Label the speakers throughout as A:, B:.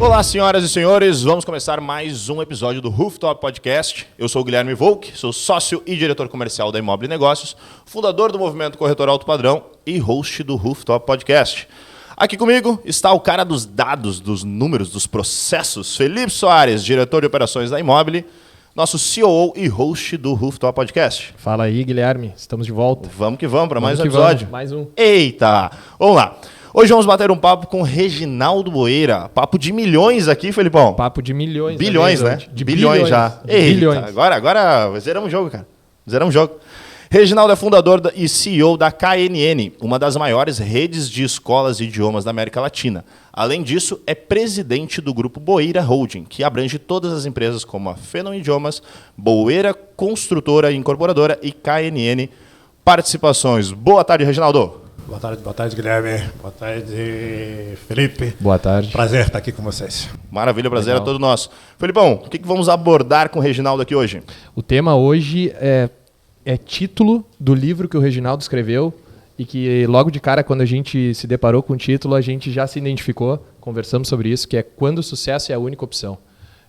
A: Olá, senhoras e senhores, vamos começar mais um episódio do Rooftop Podcast. Eu sou o Guilherme Volk, sou sócio e diretor comercial da Imóvel e Negócios, fundador do Movimento Corretor Alto Padrão e host do Rooftop Podcast. Aqui comigo está o cara dos dados, dos números, dos processos, Felipe Soares, diretor de operações da Imóvel, nosso COO e host do Rooftop Podcast.
B: Fala aí, Guilherme, estamos de volta.
A: Vamos que vamos para mais um episódio.
B: Mais um.
A: Eita, vamos lá. Hoje vamos bater um papo com Reginaldo Boeira. Papo de milhões aqui, Felipão.
B: Papo de milhões.
A: Bilhões, né?
B: De
A: bilhões já.
B: Eita, bilhões.
A: Agora zeramos o jogo, cara. Zeramos o jogo. Reginaldo é fundador e CEO da KNN, uma das maiores redes de escolas de idiomas da América Latina. Além disso, é presidente do grupo Boeira Holding, que abrange todas as empresas como a Phenom Idiomas, Boeira Construtora e Incorporadora e KNN Participações. Boa tarde, Reginaldo.
C: Boa tarde, Guilherme. Boa tarde, Felipe.
B: Boa tarde.
C: Prazer estar aqui com vocês.
A: Maravilha, prazer é todo nosso. Felipão, o que vamos abordar com o Reginaldo aqui hoje?
B: O tema hoje é título do livro que o Reginaldo escreveu e que logo de cara, quando a gente se deparou com o título, a gente já se identificou, conversamos sobre isso, que é Quando o Sucesso é a Única Opção.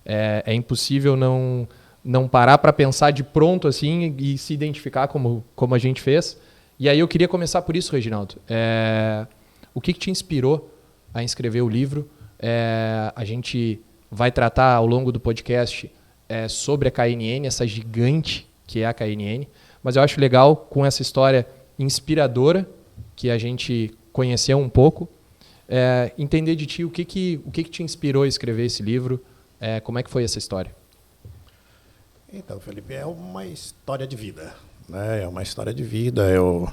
B: É impossível não parar para pensar de pronto assim e se identificar como a gente fez. E aí eu queria começar por isso, Reginaldo. O que te inspirou a escrever o livro? A gente vai tratar ao longo do podcast sobre a KNN, essa gigante que é a KNN. Mas eu acho legal, com essa história inspiradora, que a gente conheceu um pouco, entender de ti o que te inspirou a escrever esse livro, como é que foi essa história?
C: Então, Felipe, é uma história de vida. É uma história de vida. Eu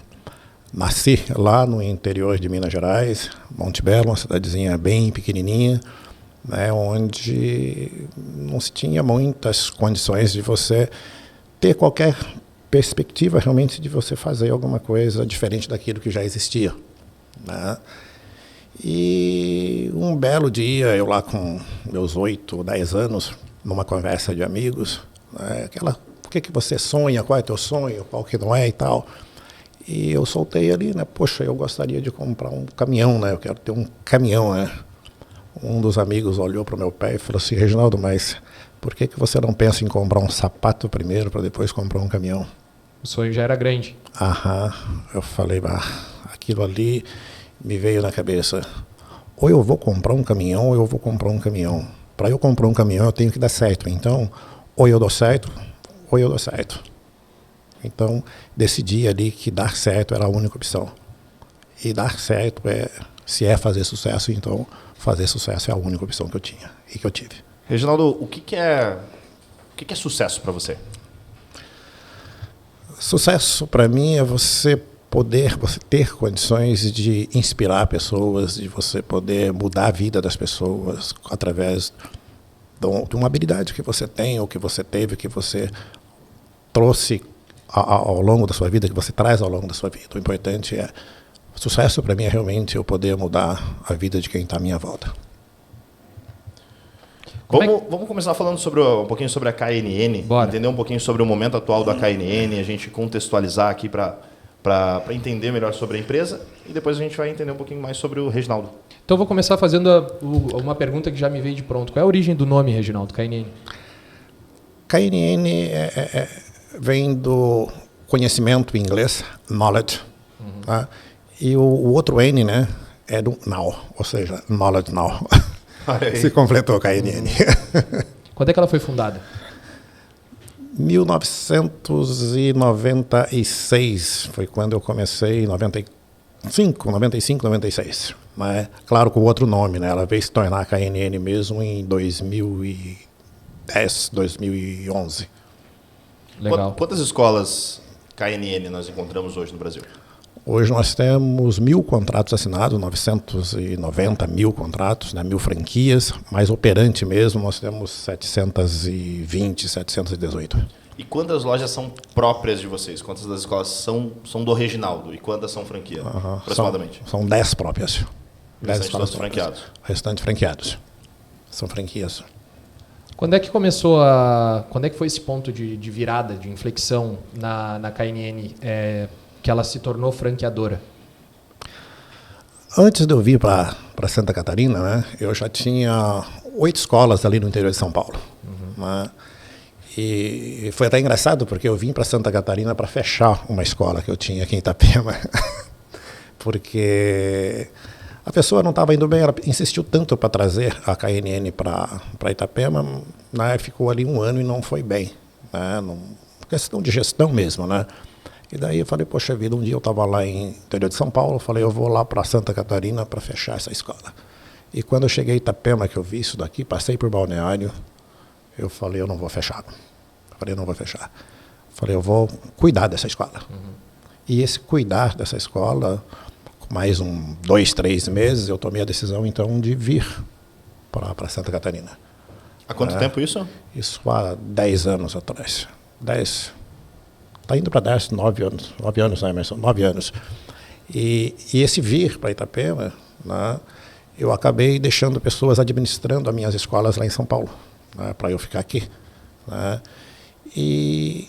C: nasci lá no interior de Minas Gerais, Monte Belo, uma cidadezinha bem pequenininha, onde não se tinha muitas condições de você ter qualquer perspectiva realmente de você fazer alguma coisa diferente daquilo que já existia. E um belo dia, eu lá com meus 8 ou 10 anos, numa conversa de amigos, o que você sonha, qual é o teu sonho, qual que não é e tal. E eu soltei ali, poxa, eu gostaria de comprar um caminhão, eu quero ter um caminhão, Um dos amigos olhou para o meu pé e falou assim, Reginaldo, mas por que você não pensa em comprar um sapato primeiro para depois comprar um caminhão?
B: O sonho já era grande.
C: Eu falei, aquilo ali me veio na cabeça. Ou eu vou comprar um caminhão ou eu vou comprar um caminhão. Para eu comprar um caminhão eu tenho que dar certo, então ou eu dou certo ou eu dou certo. Então, decidi ali que dar certo era a única opção. E dar certo se é fazer sucesso, então fazer sucesso é a única opção que eu tinha e que eu tive.
A: Reginaldo, o que é sucesso para você?
C: Sucesso para mim é você ter condições de inspirar pessoas, de você poder mudar a vida das pessoas através de uma habilidade que você tem ou que você teve, que você trouxe ao longo da sua vida, que você traz ao longo da sua vida. O importante sucesso para mim é realmente eu poder mudar a vida de quem está à minha volta.
A: Vamos começar falando um pouquinho sobre a KNN,
B: Bora.
A: Entender um pouquinho sobre o momento atual da KNN, a gente contextualizar aqui para entender melhor sobre a empresa e depois a gente vai entender um pouquinho mais sobre o Reginaldo.
B: Então eu vou começar fazendo uma pergunta que já me veio de pronto. Qual é a origem do nome, Reginaldo, KNN?
C: KNN vem do conhecimento em inglês, knowledge, e o outro N, é do now, ou seja, knowledge now. Se completou a KNN.
B: Quando é que ela foi fundada?
C: 1996 foi quando eu comecei, 95, 96. Mas, claro, com outro nome, Ela veio se tornar a KNN mesmo em 2010, 2011.
B: Legal.
A: Quantas escolas KNN nós encontramos hoje no Brasil?
C: Hoje nós temos 1.000 contratos assinados, 990 mil contratos, 1.000 franquias, mas operante mesmo nós temos 720, 718.
A: E quantas lojas são próprias de vocês? Quantas das escolas são do Reginaldo? E quantas são franquia, aproximadamente?
C: São 10 próprias. 10 escolas
A: franqueados.
C: Restantes franqueados. São franquias.
B: Quando é que foi esse ponto de virada, de inflexão na KNN, que ela se tornou franqueadora?
C: Antes de eu vir para Santa Catarina, eu já tinha 8 escolas ali no interior de São Paulo. Né? E foi até engraçado, porque eu vim para Santa Catarina para fechar uma escola que eu tinha aqui em Itapema, porque a pessoa não estava indo bem, ela insistiu tanto para trazer a KNN para Itapema, né? Ficou ali 1 ano e não foi bem. Né? Questão de gestão mesmo, né? E daí eu falei, poxa vida, um dia eu estava lá em interior de São Paulo, eu falei, eu vou lá para Santa Catarina para fechar essa escola. E quando eu cheguei em Itapema, que eu vi isso daqui, passei por Balneário, eu falei, eu não vou fechar. Falei, eu vou cuidar dessa escola. E esse cuidar dessa escola, com mais 2, 3 meses, eu tomei a decisão, então, de vir para Santa Catarina.
A: Há quanto tempo isso?
C: Isso há 10 anos atrás. 10. Está indo para 10, 9 anos. 9 anos, né, Emerson? 9 anos. E esse vir para Itapema, né, eu acabei deixando pessoas administrando as minhas escolas lá em São Paulo, né, para eu ficar aqui. Né. E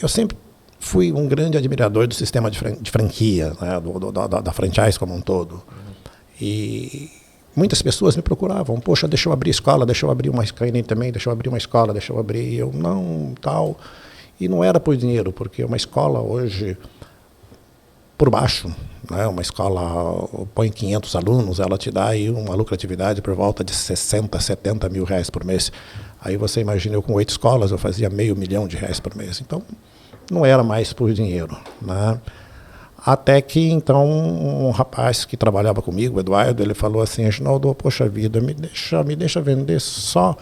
C: eu sempre fui um grande admirador do sistema de franquia, né, da franchise como um todo. E muitas pessoas me procuravam, poxa, deixa eu abrir escola, deixa eu abrir uma KNN também, deixa eu abrir uma escola, deixa eu abrir. E eu, não, tal. E não era por dinheiro, porque uma escola hoje, por baixo, né, uma escola põe 500 alunos, ela te dá aí uma lucratividade por volta de 60, 70 mil reais por mês. Aí você imagina, eu com 8 escolas, eu fazia R$500 mil por mês. Então, não era mais por dinheiro. Né? Até que, então, um rapaz que trabalhava comigo, o Eduardo, ele falou assim, Reginaldo, poxa vida, me deixa vender só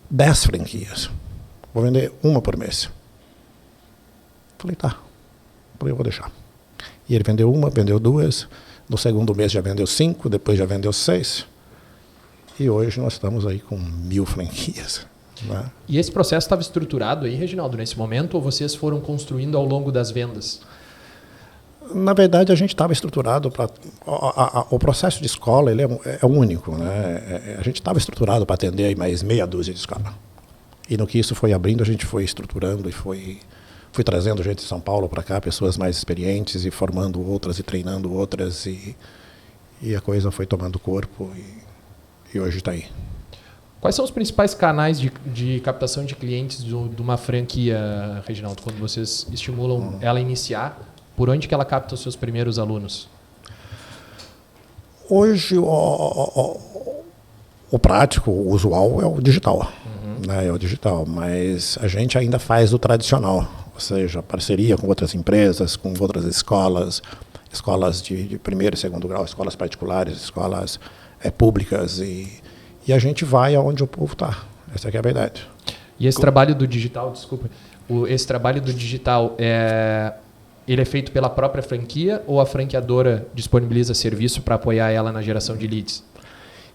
C: 10 franquias. Vou vender uma por mês. Falei, tá. Falei, eu vou deixar. E ele vendeu uma, vendeu 2. No segundo mês já vendeu 5, depois já vendeu 6. E hoje nós estamos aí com 1.000 franquias. Né?
B: E esse processo estava estruturado aí, Reginaldo, nesse momento, ou vocês foram construindo ao longo das vendas?
C: Na verdade, a gente estava estruturado para... O processo de escola ele é único. Né? A gente estava estruturado para atender aí mais meia dúzia de escola. E no que isso foi abrindo, a gente foi estruturando e fui trazendo gente de São Paulo para cá, pessoas mais experientes, e formando outras e treinando outras. E a coisa foi tomando corpo e hoje está aí.
B: Quais são os principais canais de captação de clientes de uma franquia, Reginaldo, quando vocês estimulam ela a iniciar? Por onde que ela capta os seus primeiros alunos?
C: Hoje, o prático, o usual é o digital. Né? É o digital, mas a gente ainda faz o tradicional, ou seja, parceria com outras empresas, com outras escolas de primeiro e segundo grau, escolas particulares, escolas públicas, e a gente vai aonde o povo está. Essa é a verdade.
B: E esse trabalho do digital, esse trabalho do digital, ele é feito pela própria franquia ou a franqueadora disponibiliza serviço para apoiar ela na geração de leads?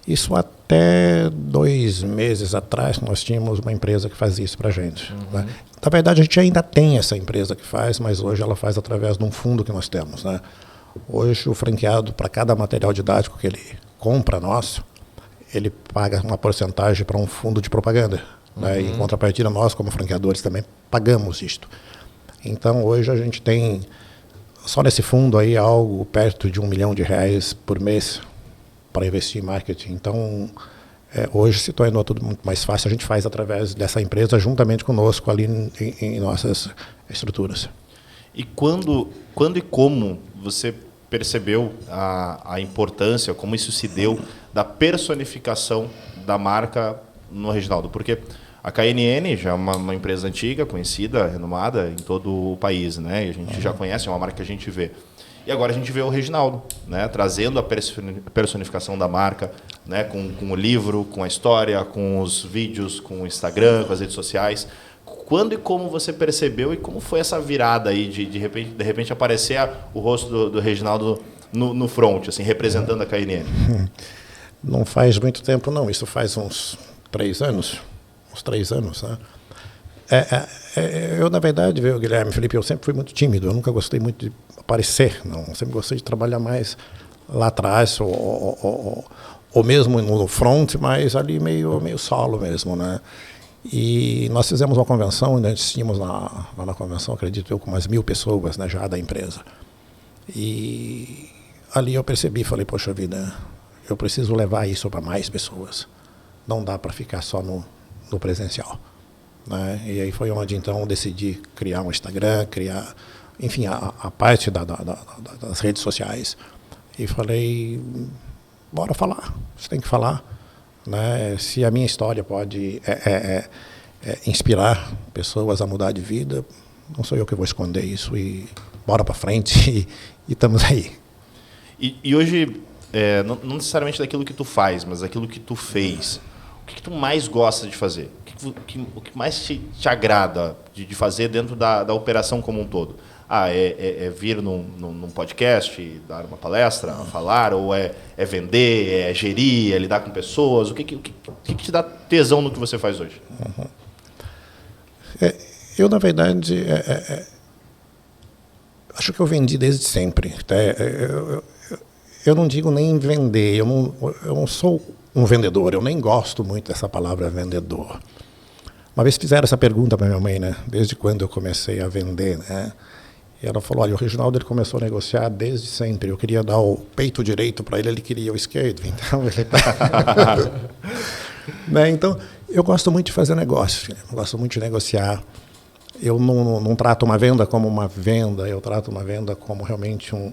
C: Isso até 2 meses atrás nós tínhamos uma empresa que fazia isso para a gente. Né? Na verdade, a gente ainda tem essa empresa que faz, mas hoje ela faz através de um fundo que nós temos. Né? Hoje o franqueado, para cada material didático que ele compra nosso, ele paga uma porcentagem para um fundo de propaganda. Né? E em contrapartida, nós como franqueadores também pagamos isto. Então hoje a gente tem, só nesse fundo aí, algo perto de R$1 milhão por mês para investir em marketing. Então, hoje se tornou tudo muito mais fácil. A gente faz através dessa empresa, juntamente conosco, ali em nossas estruturas.
A: E quando e como você percebeu a importância, como isso se deu, da personificação da marca no Reginaldo? Porque a KNN já é uma empresa antiga, conhecida, renomada em todo o país, né? E a gente já conhece, é uma marca que a gente vê. E agora a gente vê o Reginaldo, né, trazendo a personificação da marca, né, com o livro, com a história, com os vídeos, com o Instagram, com as redes sociais. Quando e como você percebeu e como foi essa virada aí de repente aparecer o rosto do Reginaldo no front, assim, representando a KNN?
C: Não faz muito tempo, não. Isso faz uns 3 anos. Uns 3 anos, né? Eu, na verdade, viu, Guilherme, Felipe, eu sempre fui muito tímido. Eu nunca gostei muito de aparecer, não. Eu sempre gostei de trabalhar mais lá atrás, ou mesmo no front, mas ali meio solo mesmo, né? E nós fizemos uma convenção, nós tínhamos lá na convenção, acredito eu, com umas 1.000 pessoas, né, já da empresa. E ali eu percebi, falei, poxa vida, eu preciso levar isso para mais pessoas. não dá para ficar só no presencial, né? E aí foi onde então eu decidi criar um Instagram, criar, enfim, a parte das redes sociais. E falei, bora falar, você tem que falar, né? Se a minha história pode inspirar pessoas a mudar de vida, não sou eu que vou esconder isso, e bora para frente e estamos aí.
A: E hoje, não necessariamente daquilo que tu faz, mas daquilo que tu fez, o que tu mais gosta de fazer? O que mais te agrada de fazer dentro da operação como um todo? Vir num podcast, dar uma palestra, falar, ou é vender, é gerir, é lidar com pessoas? O que te dá tesão no que você faz hoje?
C: Uhum. Eu, na verdade, acho que eu vendi desde sempre. Eu não digo nem vender, eu não sou um vendedor, eu nem gosto muito dessa palavra vendedor. Uma vez fizeram essa pergunta para minha mãe, né? Desde quando eu comecei a vender, né? E ela falou, olha, o Reginaldo ele começou a negociar desde sempre. Eu queria dar o peito direito para ele, ele queria o esquerdo. Então, né? Então, eu gosto muito de fazer negócio, eu gosto muito de negociar. Eu não trato uma venda como uma venda, eu trato uma venda como realmente um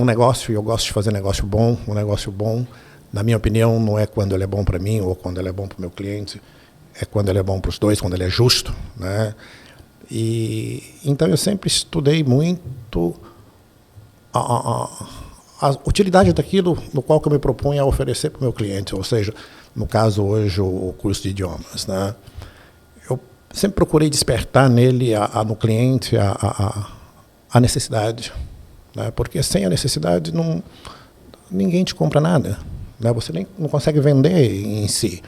C: negócio, e eu gosto de fazer negócio bom. Um negócio bom, na minha opinião, não é quando ele é bom para mim ou quando ele é bom para o meu cliente, é quando ele é bom para os dois, quando ele é justo, né? E então eu sempre estudei muito a utilidade daquilo no qual que eu me proponho a oferecer para o meu cliente, ou seja, no caso hoje o curso de idiomas, né? Eu sempre procurei despertar nele, no cliente, a necessidade, né? Porque sem a necessidade ninguém te compra nada, né? Você nem não consegue vender em si.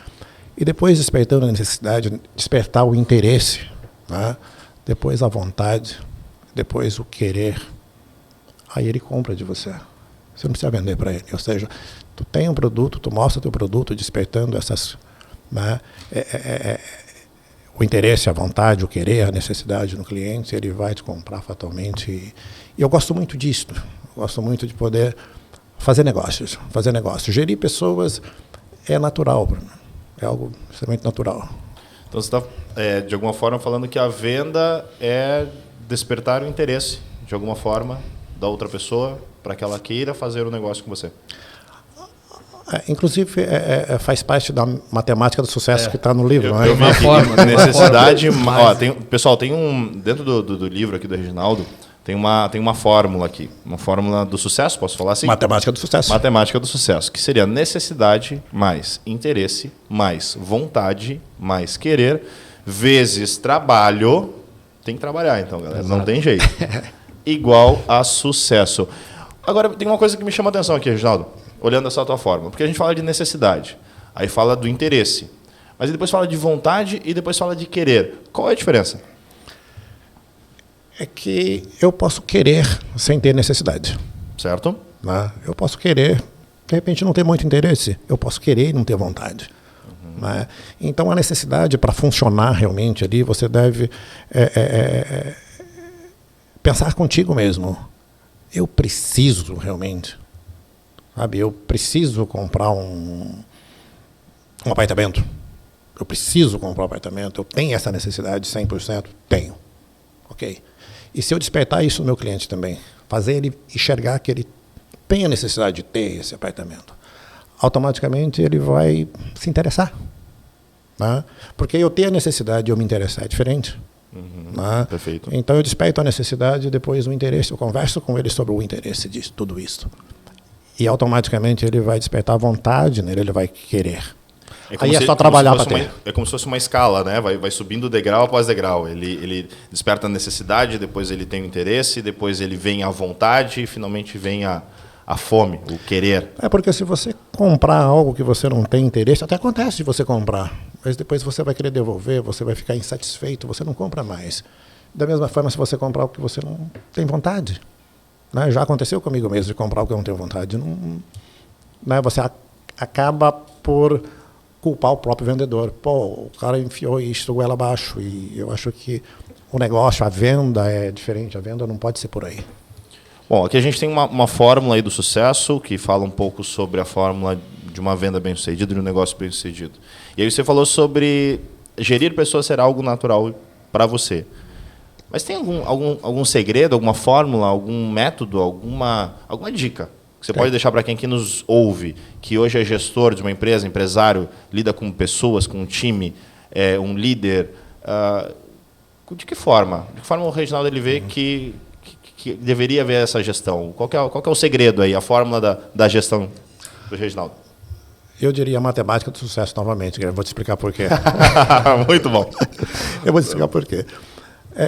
C: E depois, despertando a necessidade, despertar o interesse, né? Depois a vontade, depois o querer, aí ele compra de você. Você não precisa vender para ele. Ou seja, tu tem um produto, tu mostra teu produto, despertando essas, né? O interesse, a vontade, o querer, a necessidade no cliente, ele vai te comprar fatalmente. E eu gosto muito disso. Gosto muito de poder fazer negócios. Gerir pessoas é natural para mim. É algo extremamente natural.
A: Então você está, de alguma forma, falando que a venda é despertar o interesse, de alguma forma, da outra pessoa para que ela queira fazer o negócio com você.
C: Inclusive, faz parte da matemática do sucesso que está no livro.
A: Eu vi aqui, necessidade... Pessoal, tem dentro do livro aqui do Reginaldo, tem uma fórmula aqui, uma fórmula do sucesso, posso falar assim?
C: Matemática do sucesso.
A: Matemática do sucesso, que seria necessidade mais interesse, mais vontade, mais querer, vezes trabalho. Tem que trabalhar então, galera, Exato. Não tem jeito. Igual a sucesso. Agora, tem uma coisa que me chama a atenção aqui, Reginaldo, olhando essa tua forma, porque a gente fala de necessidade, aí fala do interesse, mas depois fala de vontade e depois fala de querer. Qual é a diferença?
C: É que eu posso querer sem ter necessidade.
A: Certo.
C: Né? Eu posso querer, de repente não ter muito interesse. Eu posso querer e não ter vontade. Uhum. Né? Então a necessidade para funcionar realmente ali, você deve pensar contigo mesmo. Eu preciso realmente, sabe? Eu preciso comprar um apartamento. Eu preciso comprar um apartamento. Eu tenho essa necessidade 100%? Tenho. Ok. E se eu despertar isso no meu cliente também, fazer ele enxergar que ele tem a necessidade de ter esse apartamento, automaticamente ele vai se interessar. Né? Porque eu ter a necessidade e eu me interessar é diferente.
A: Uhum,
C: né?
A: Perfeito.
C: Então eu desperto a necessidade e depois o interesse, eu converso com ele sobre o interesse disso, tudo isso. E automaticamente ele vai despertar a vontade nele, ele vai querer. Aí é só trabalhar para ter.
A: É como se fosse uma escala, né? Vai subindo degrau após degrau. Ele desperta a necessidade, depois ele tem o interesse, depois ele vem a vontade e finalmente vem a fome, o querer.
C: É porque se você comprar algo que você não tem interesse, até acontece de você comprar, mas depois você vai querer devolver, você vai ficar insatisfeito, você não compra mais. Da mesma forma, se você comprar algo que você não tem vontade. Né? Já aconteceu comigo mesmo de comprar algo que eu não tenho vontade. Não, né? Você acaba por culpar o próprio vendedor. Pô, o cara enfiou isto goela abaixo. E eu acho que o negócio, a venda é diferente. A venda não pode ser por aí. Bom,
A: aqui a gente tem uma fórmula aí do sucesso que fala um pouco sobre a fórmula de uma venda bem-sucedida, de um negócio bem-sucedido. E aí você falou sobre gerir pessoas ser algo natural para você. Mas tem algum segredo, alguma fórmula, algum método, alguma dica que você pode deixar para quem que nos ouve, que hoje é gestor de uma empresa, empresário, lida com pessoas, com um time, um líder? De que forma? De que forma o Reginaldo ele vê que deveria haver essa gestão? Qual que é o segredo aí, a fórmula da gestão do Reginaldo?
C: Eu diria matemática do sucesso novamente, Guilherme. Vou te explicar por quê.
A: Muito bom.
C: Eu vou te explicar por quê.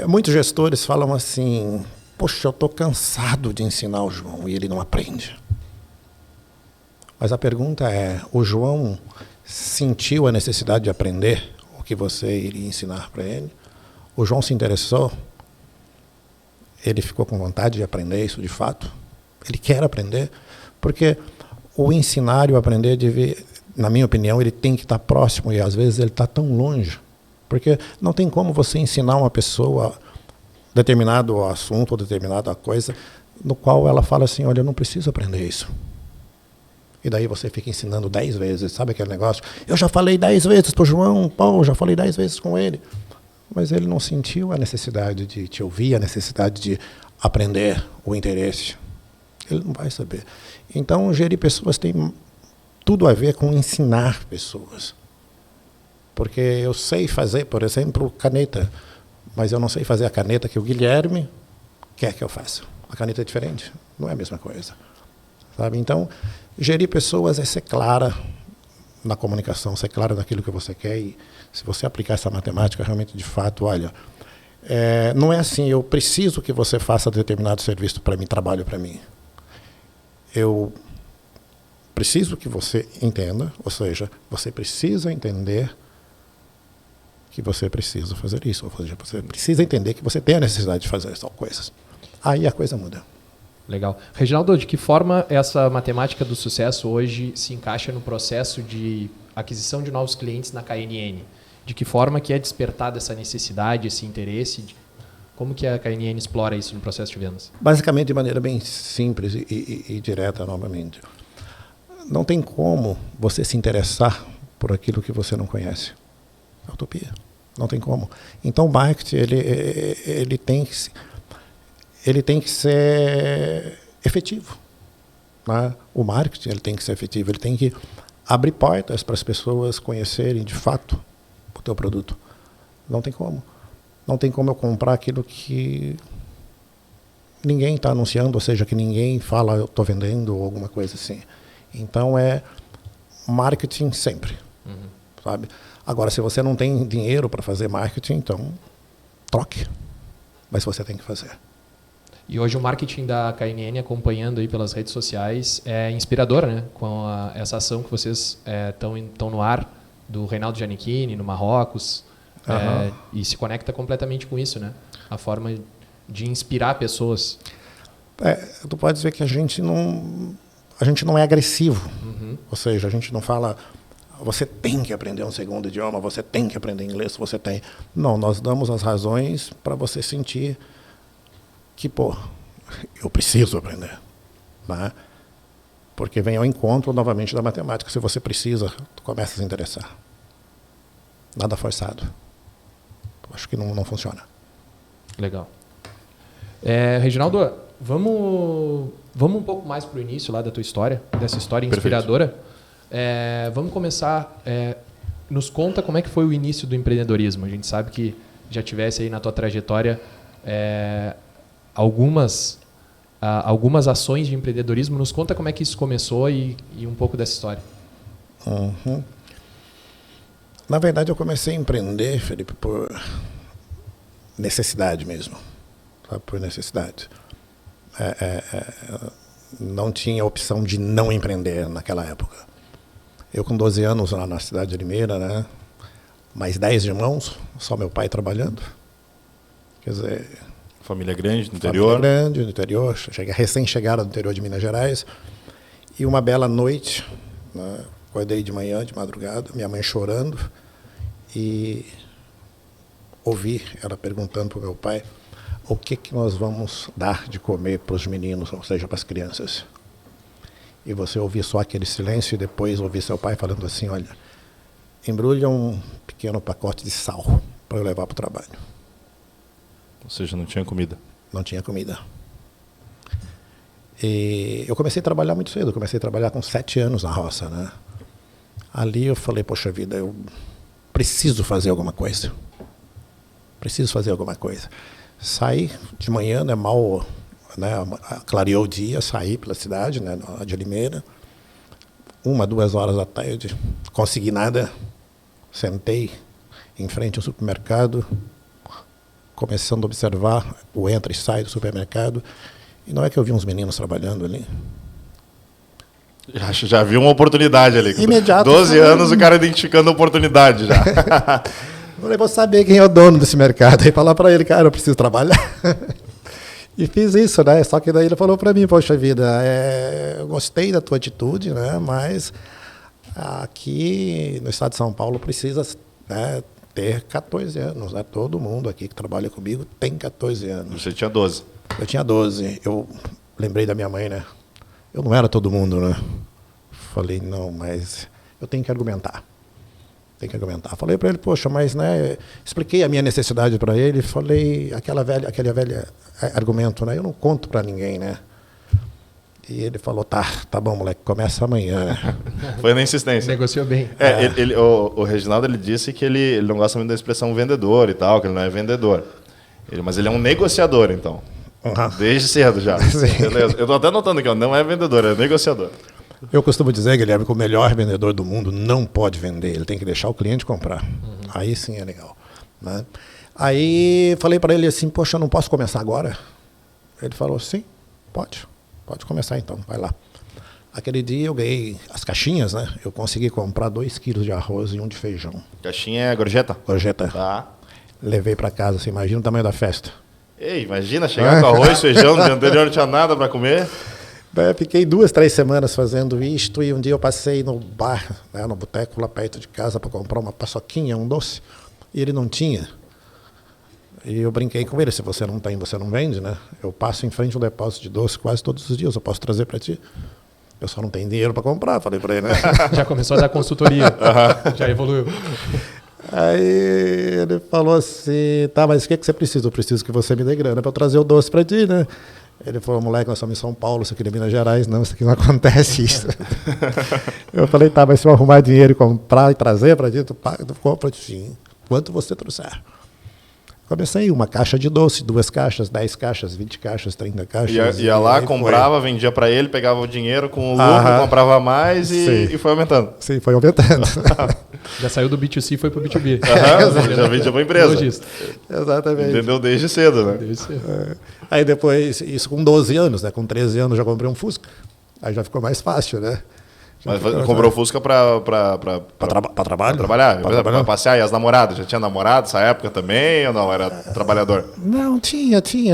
C: Muitos gestores falam assim, poxa, eu estou cansado de ensinar o João e ele não aprende. Mas a pergunta é, o João sentiu a necessidade de aprender o que você iria ensinar para ele? O João se interessou? Ele ficou com vontade de aprender isso de fato? Ele quer aprender? Porque o ensinar e o aprender, na minha opinião, ele tem que estar próximo e às vezes ele está tão longe. Porque não tem como você ensinar uma pessoa determinado assunto ou determinada coisa no qual ela fala assim, olha, eu não preciso aprender isso. E daí você fica ensinando 10 vezes, sabe aquele negócio? Eu já falei 10 vezes para o João, Paulo, já falei 10 vezes com ele. Mas ele não sentiu a necessidade de te ouvir, a necessidade de aprender, o interesse. Ele não vai saber. Então, gerir pessoas tem tudo a ver com ensinar pessoas. Porque eu sei fazer, por exemplo, caneta, mas eu não sei fazer a caneta que o Guilherme quer que eu faça. A caneta é diferente, não é a mesma coisa. Sabe? Então, gerir pessoas é ser clara na comunicação, ser clara naquilo que você quer. E se você aplicar essa matemática, realmente, de fato, olha, não é assim, eu preciso que você faça determinado serviço para mim, trabalho para mim. Eu preciso que você entenda, ou seja, você precisa entender que você precisa fazer isso, ou seja, você precisa entender que você tem a necessidade de fazer essas coisas. Aí a coisa muda.
B: Legal. Reginaldo, de que forma essa matemática do sucesso hoje se encaixa no processo de aquisição de novos clientes na KNN? De que forma que é despertada essa necessidade, esse interesse? Como que a KNN explora isso no processo de vendas?
C: Basicamente, de maneira bem simples e direta, novamente. Não tem como você se interessar por aquilo que você não conhece. É utopia. Não tem como. Então, o marketing ele tem que ser efetivo. Né? O marketing ele tem que ser efetivo. Ele tem que abrir portas para as pessoas conhecerem, de fato, o teu produto. Não tem como. Não tem como eu comprar aquilo que ninguém está anunciando, ou seja, que ninguém fala, eu estou vendendo, ou alguma coisa assim. Então, é marketing sempre. Sabe? Agora, se você não tem dinheiro para fazer marketing, então troque. Mas você tem que fazer.
B: E hoje o marketing da KNN, acompanhando aí pelas redes sociais, é inspirador, né? Com essa ação que vocês estão no ar, do Reinaldo Giannichini, no Marrocos, e se conecta completamente com isso, né? A forma de inspirar pessoas.
C: Tu pode ver que a gente não é agressivo. Ou seja, a gente não fala, você tem que aprender um segundo idioma, você tem que aprender inglês, você tem. Não, nós damos as razões para você sentir que, eu preciso aprender. Né? Porque vem ao encontro, novamente, da matemática. Se você precisa, tu começa a se interessar. Nada forçado. Acho que não funciona.
B: Legal. Reginaldo, vamos um pouco mais para o início lá da tua história, dessa história inspiradora. Vamos começar. Nos conta como é que foi o início do empreendedorismo. A gente sabe que já tivesse aí na tua trajetória algumas ações de empreendedorismo. Nos conta como é que isso começou e um pouco dessa história.
C: Na verdade, eu comecei a empreender, Felipe, por necessidade mesmo. Sabe? Por necessidade. Não tinha opção de não empreender naquela época. Eu, com 12 anos, lá na cidade de Limeira, né? Mais 10 irmãos, só meu pai trabalhando. Quer dizer...
A: Família grande, no interior?
C: Família grande, no interior. Recém-chegada do interior de Minas Gerais. E uma bela noite, né? Acordei de manhã, de madrugada, minha mãe chorando. E ouvi ela perguntando para o meu pai o que nós vamos dar de comer para os meninos, ou seja, para as crianças. e você ouvir só aquele silêncio e depois ouvir seu pai falando assim, olha, embrulha um pequeno pacote de sal para eu levar para o trabalho.
A: Ou seja, não tinha comida.
C: Não tinha comida. E eu comecei a trabalhar muito cedo, comecei a trabalhar com 7 anos na roça, né? Ali eu falei, poxa vida, eu preciso fazer alguma coisa. Preciso fazer alguma coisa. Saí de manhã, né, mal, né, clareou o dia, saí pela cidade, né, de Limeira. 1, 2 horas da tarde, consegui nada, sentei em frente ao supermercado, começando a observar o entra e sai do supermercado, e não é que eu vi uns meninos trabalhando ali.
A: Já viu uma oportunidade ali.
C: Imediato.
A: 12 anos, o cara identificando a oportunidade já.
C: Eu falei, vou saber quem é o dono desse mercado. Aí falar para ele, cara, eu preciso trabalhar. E fiz isso, né? Só que daí ele falou para mim, poxa vida, eu gostei da tua atitude, né? Mas aqui no estado de São Paulo precisa, né, ter 14 anos, né? Todo mundo aqui que trabalha comigo tem 14 anos.
A: Você tinha 12.
C: Eu tinha 12. Eu lembrei da minha mãe, né? Eu não era todo mundo, né? Falei, não, mas eu tenho que argumentar. Tem que argumentar. Falei para ele, poxa, mas, né, expliquei a minha necessidade para ele, falei aquele velho argumento, né, eu não conto para ninguém, né. E ele falou, tá bom, moleque, começa amanhã. Né?
A: Foi na insistência.
B: Negociou bem.
A: O Reginaldo, ele disse que ele não gosta muito da expressão vendedor e tal, que ele não é vendedor. Mas ele é um negociador, então.
C: Uhum.
A: Desde cedo já. Beleza. Eu estou até notando aqui, ó, não é vendedor, é negociador.
C: Eu costumo dizer, Guilherme, que o melhor vendedor do mundo não pode vender, ele tem que deixar o cliente comprar. Aí sim é legal. Né? Aí falei para ele assim, poxa, eu não posso começar agora? Ele falou, sim, pode começar então, vai lá. Aquele dia eu ganhei as caixinhas, né? Eu consegui comprar 2 quilos de arroz e 1 de feijão.
A: Caixinha é gorjeta?
C: Gorjeta.
A: Tá.
C: Levei para casa, você imagina o tamanho da festa.
A: Ei, imagina chegar com arroz, feijão, no dia anterior não tinha nada para comer.
C: Fiquei 2, 3 semanas fazendo isto e um dia eu passei no bar, né, no boteco lá perto de casa para comprar uma paçoquinha, um doce, e ele não tinha. E eu brinquei com ele, se você não tem, você não vende, né? Eu passo em frente ao depósito de doce quase todos os dias, eu posso trazer para ti. Eu só não tenho dinheiro para comprar, falei para ele, né?
B: Já começou a dar consultoria, já evoluiu.
C: Aí ele falou assim, tá, mas o que você precisa? Eu preciso que você me dê grana para eu trazer o doce para ti, né? Ele falou, moleque, nós estamos em São Paulo, isso aqui é Minas Gerais. Não, isso aqui não acontece isso. Eu falei, tá, mas se eu arrumar dinheiro e comprar e trazer para ti, tu compra, sim, quanto você trouxer. Comecei 1 caixa de doce, 2 caixas, 10 caixas, 20 caixas, 30 caixas.
A: Ia lá, comprava, vendia para ele, pegava o dinheiro com o lucro, comprava mais e foi aumentando.
C: Sim, foi aumentando.
B: Já saiu do B2C e foi para o B2B.
A: Já vendia para a empresa.
B: Logista.
C: Exatamente.
A: Entendeu? Desde cedo, né?
B: Desde cedo.
C: Aí depois, isso com 12 anos, né? Com 13 anos já comprei um Fusca. Aí já ficou mais fácil, né?
A: Mas comprou o Fusca para
C: trabalho?
A: Trabalhar? Para passear? E as namoradas? Já tinha namorado nessa época também ou não? Era trabalhador?
C: Não, tinha sim.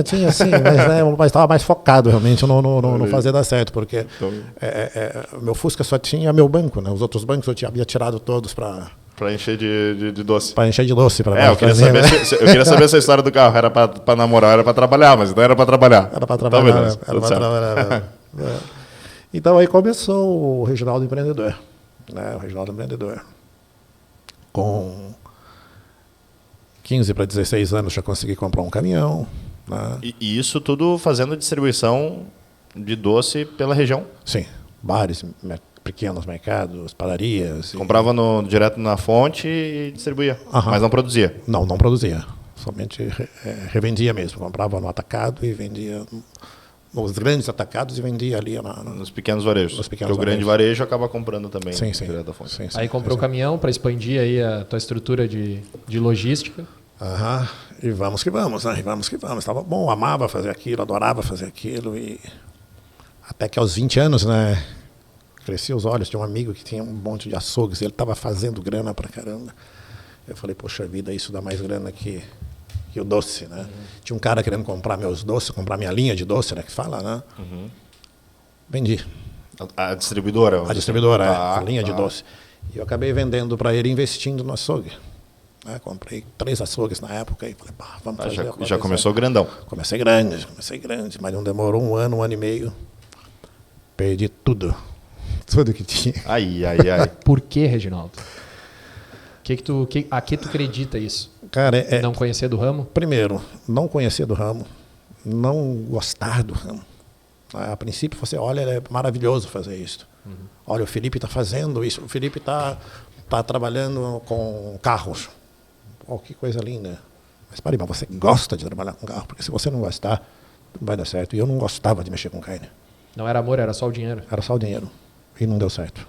C: Mas estava mais focado realmente não fazer dar certo, porque o meu Fusca só tinha meu banco, né? Os outros bancos eu havia tirado todos para
A: encher de doce.
C: Para encher de doce.
A: Eu queria saber, né? Eu queria saber se a história do carro era para namorar, era para trabalhar, mas não era para trabalhar.
C: Era para trabalhar. Era para trabalhar. Então aí começou o Reginaldo Empreendedor. Né? O Reginaldo Empreendedor. Com 15 para 16 anos já consegui comprar um caminhão. Né?
A: E isso tudo fazendo distribuição de doce pela região?
C: Sim, bares, pequenos mercados, padarias.
A: Comprava direto na fonte e distribuía, mas não produzia?
C: Não produzia. Somente revendia mesmo. Comprava no atacado e vendia nos grandes atacados e vendia ali
A: nos pequenos varejos. Porque o grande varejo acaba comprando também direto da fonte.
B: Sim, aí comprou o caminhão para expandir aí a tua estrutura de logística.
C: E vamos que vamos, né? Estava bom, amava fazer aquilo, adorava fazer aquilo. E até que aos 20 anos, né? Cresci os olhos, tinha um amigo que tinha um monte de açougues, ele estava fazendo grana pra caramba. Eu falei, poxa vida, isso dá mais grana que o doce, né? Tinha um cara querendo comprar meus doces, comprar minha linha de doce, né? Que fala, né? Vendi.
A: A distribuidora?
C: A distribuidora, a linha de doce. E eu acabei vendendo para ele, investindo no açougue. Né? Comprei 3 açougues na época e falei, vamos fazer.
A: Já começou grandão?
C: Comecei grande, mas não demorou um ano e meio. Perdi tudo. Tudo que tinha.
A: Ai.
B: Por que, Reginaldo? A que tu acredita isso?
C: Cara,
B: Não conhecer do ramo?
C: primeiro, não conhecer do ramo, não gostar do ramo. A princípio você olha, é maravilhoso fazer isso. Olha, o Felipe está fazendo isso, o Felipe está trabalhando com carros. Oh, que coisa linda. Mas pare, mas você gosta de trabalhar com carro, porque se você não gostar, não vai dar certo. E eu não gostava de mexer com carne.
B: Não era amor, era só o dinheiro.
C: Era só o dinheiro. E não deu certo.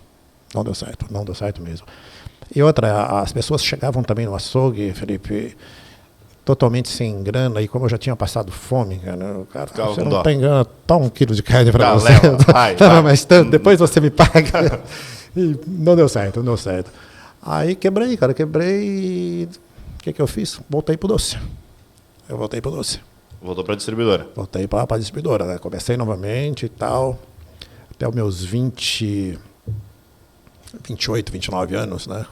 C: Não deu certo mesmo. E outra, as pessoas chegavam também no açougue, Felipe, totalmente sem grana, e como eu já tinha passado fome, cara, você não tem grana, toma 1 quilo de carne para você.
A: Vai.
C: Mas tanto, depois você me paga. E não deu certo. Aí quebrei e o que eu fiz? Voltei pro doce.
A: Voltou para distribuidora.
C: Voltei para a distribuidora, né? Comecei novamente e tal, até os meus 28, 29 anos, né?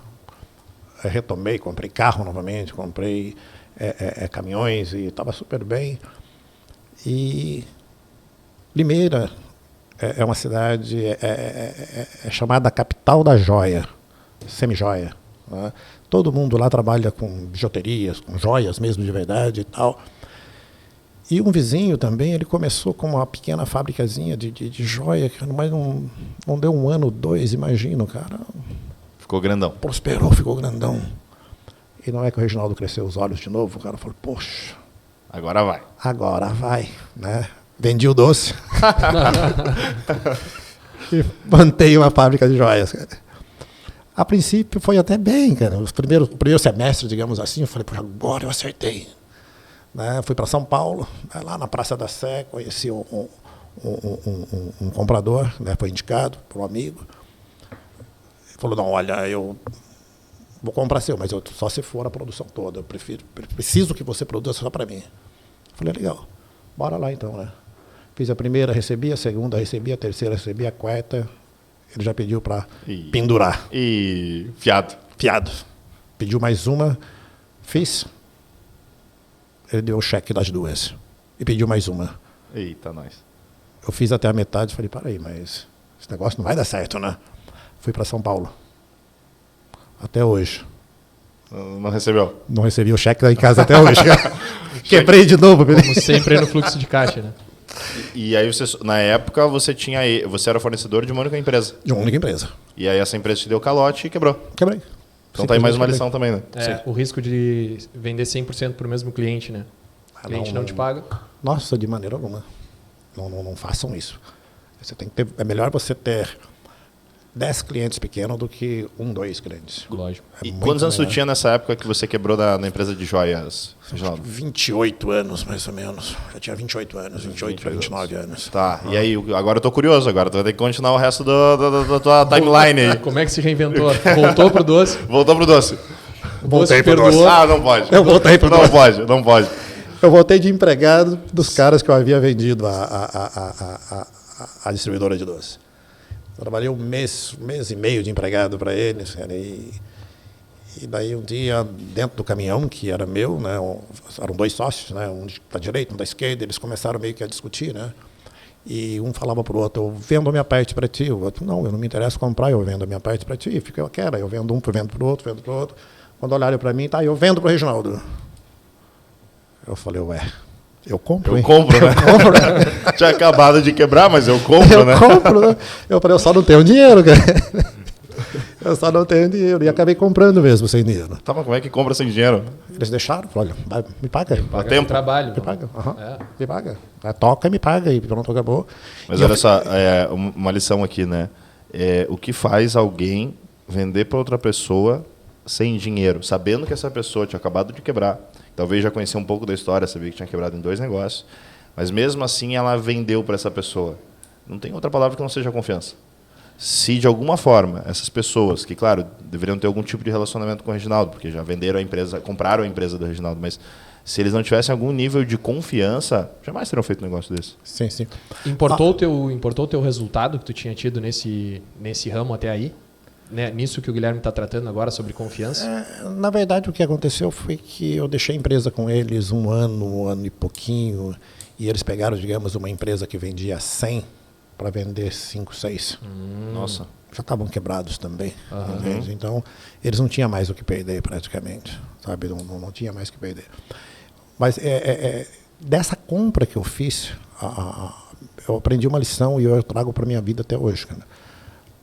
C: Eu retomei, comprei carro novamente, comprei caminhões e estava super bem. E Limeira é uma cidade chamada capital da joia, semi-joia, né? Todo mundo lá trabalha com bijuterias, com joias mesmo de verdade e tal. E um vizinho também, ele começou com uma pequena fabricazinha de joia, mas não deu 1 ano, 2, imagino, cara.
A: Ficou grandão.
C: Prosperou, ficou grandão. E não é que o Reginaldo cresceu os olhos de novo, o cara falou, poxa.
A: Agora vai.
C: Né? Vendi o doce. E mantei uma fábrica de joias, cara. A princípio foi até bem, cara. O primeiro semestre, digamos assim, eu falei, poxa, agora eu acertei. Né? Fui para São Paulo, né? Lá na Praça da Sé, conheci um comprador, né? Foi indicado por um amigo. Ele falou, não, olha, eu vou comprar seu, mas só se for a produção toda. Eu preciso que você produza só para mim. Eu falei, legal, bora lá então, né? Fiz a primeira, recebi, a segunda, recebi, a terceira, recebi, a quarta. Ele já pediu para pendurar.
A: E fiado.
C: Pediu mais uma, fiz. Ele deu o cheque das 2 e pediu mais uma.
A: Eita, nós.
C: Eu fiz até a metade, falei, peraí, mas esse negócio não vai dar certo, né? Fui para São Paulo. Até hoje.
A: Não recebeu?
C: Não recebi o cheque lá em casa até hoje. Quebrei de novo.
B: Como sempre no fluxo de caixa, né?
A: E aí, na época, você era fornecedor de uma única empresa.
C: De uma única empresa.
A: E aí essa empresa te deu calote e quebrou.
C: Quebrei.
A: Então tá aí mais uma lição também, né?
B: O risco de vender 100% para o mesmo cliente, né? O cliente não te paga.
C: Nossa, de maneira alguma. Não façam isso. Você tem que ter, é melhor você ter 10 clientes pequenos do que 1, 2 grandes.
B: Lógico.
A: E quantos anos tu tinha nessa época que você quebrou na empresa de joias, Reginaldo?
C: 28 anos, mais ou menos. Eu tinha 28 anos, 28 para 29 anos.
A: Tá, e aí, agora eu tô curioso, agora tu vai ter que continuar o resto da tua timeline aí.
B: Como é que se reinventou? Voltou pro doce?
A: Voltou pro doce.
C: Voltei pro
B: perdoou.
C: doce.
A: Ah, não pode.
C: Eu voltei pro doce.
A: Não pode.
C: Eu voltei de empregado dos caras que eu havia vendido a distribuidora de doce. Trabalhei um mês e meio de empregado para eles, cara, e daí um dia, dentro do caminhão, que era meu, né, eram 2 sócios, né, um da direita, um da esquerda, eles começaram meio que a discutir, né, e um falava para o outro, eu vendo a minha parte para ti, o outro, não, eu não me interesso comprar, eu vendo a minha parte para ti, fica eu quero, eu vendo vendo para o outro, quando olharam para mim, tá, eu vendo para o Reginaldo. Eu falei, ué, eu compro,
A: né? Eu compro, né? Tinha acabado de quebrar, mas eu compro, né?
C: Eu compro, né? Eu falei, eu só não tenho dinheiro, cara. Eu só não tenho dinheiro. E acabei comprando mesmo, sem dinheiro.
A: Tá, mas como é que compra sem dinheiro?
C: Eles deixaram, falaram, olha, me paga.
B: Paga
A: tempo.
B: Trabalho.
C: Me paga, me paga. Toca e me paga, e pronto, acabou.
A: Mas olha só, uma lição aqui, né? O que faz alguém vender para outra pessoa sem dinheiro, sabendo que essa pessoa tinha acabado de quebrar, talvez já conhecia um pouco da história, sabia que tinha quebrado em 2 negócios, mas mesmo assim ela vendeu para essa pessoa. Não tem outra palavra que não seja confiança. Se de alguma forma essas pessoas, que claro, deveriam ter algum tipo de relacionamento com o Reginaldo, porque já venderam a empresa, compraram a empresa do Reginaldo, mas se eles não tivessem algum nível de confiança, jamais teriam feito um negócio desse.
C: Sim, sim.
B: Importou o teu resultado que tu tinha tido nesse ramo até aí? Né? Nisso que o Guilherme está tratando agora, sobre confiança?
C: Na verdade, o que aconteceu foi que eu deixei a empresa com eles um ano e pouquinho, e eles pegaram, digamos, uma empresa que vendia 100 para vender 5, 6.
A: Nossa.
C: Já estavam quebrados também. Entende? Então, eles não tinham mais o que perder, praticamente. Sabe? Não tinha mais o que perder. Mas dessa compra que eu fiz, eu aprendi uma lição e eu trago para a minha vida até hoje. Cara.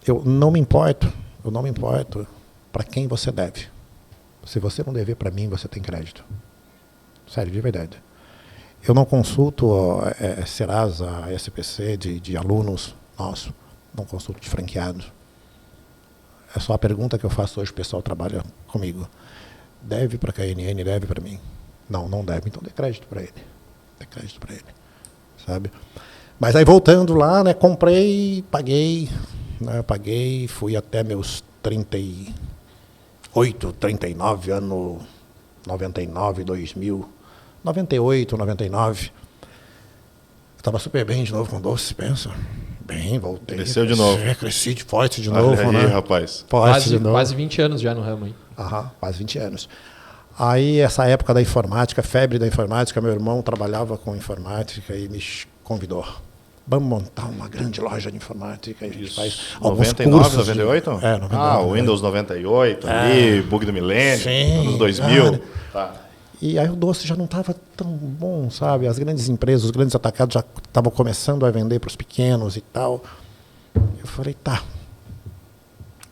C: Eu não me importo para quem você deve. Se você não dever para mim, você tem crédito. Sério, de verdade. Eu não consulto Serasa, SPC de alunos nossos. Não consulto de franqueados. É só a pergunta que eu faço hoje, o pessoal trabalha comigo. Deve para a KNN, deve para mim? Não deve, então dê crédito para ele. Dê crédito para ele, sabe? Mas aí voltando lá, né, comprei, paguei, né, fui até meus 38, 39 anos, 99, 2000, 98, 99. Estava super bem de novo com doce, pensa. Bem, voltei.
A: Cresceu de novo.
C: Cresci forte de novo,
A: aí,
C: né?
A: rapaz.
C: Forte de novo.
B: Quase 20 anos já no ramo, hein?
C: Quase 20 anos. Aí, essa época da informática, febre da informática, meu irmão trabalhava com informática e me convidou. Vamos montar uma grande loja de informática. A gente faz alguns
A: 99,
C: cursos
A: 98?
C: 99.
A: O Windows 98, ali, bug do milênio,
C: Sim,
A: anos 2000.
C: cara.
A: Tá.
C: E aí o doce já não estava tão bom, sabe? As grandes empresas, os grandes atacados já estavam começando a vender para os pequenos e tal. Eu falei, tá.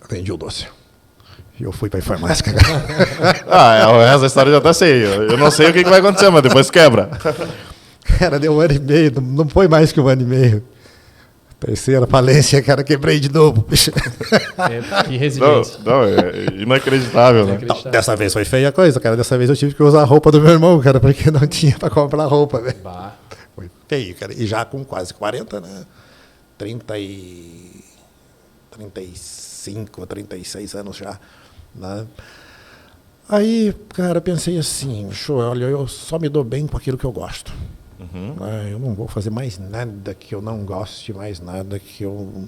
C: Vendi o doce. E eu fui para a informática.
A: Essa história eu já até sei. Eu não sei o que vai acontecer, mas depois quebra.
C: Cara, deu 1 ano e meio, não foi mais que 1 ano e meio. Terceira falência, cara, quebrei de novo.
B: Que resiliência.
A: Não, é inacreditável, né?
C: Não, dessa vez foi feia a coisa, cara. Dessa vez eu tive que usar a roupa do meu irmão, cara, porque não tinha para comprar roupa, velho. Foi feio, cara. E já com quase 40, né? 35, 36 anos já. Né? Aí, cara, pensei assim, olha, eu só me dou bem com aquilo que eu gosto. Eu não vou fazer mais nada que eu não goste, mais nada que eu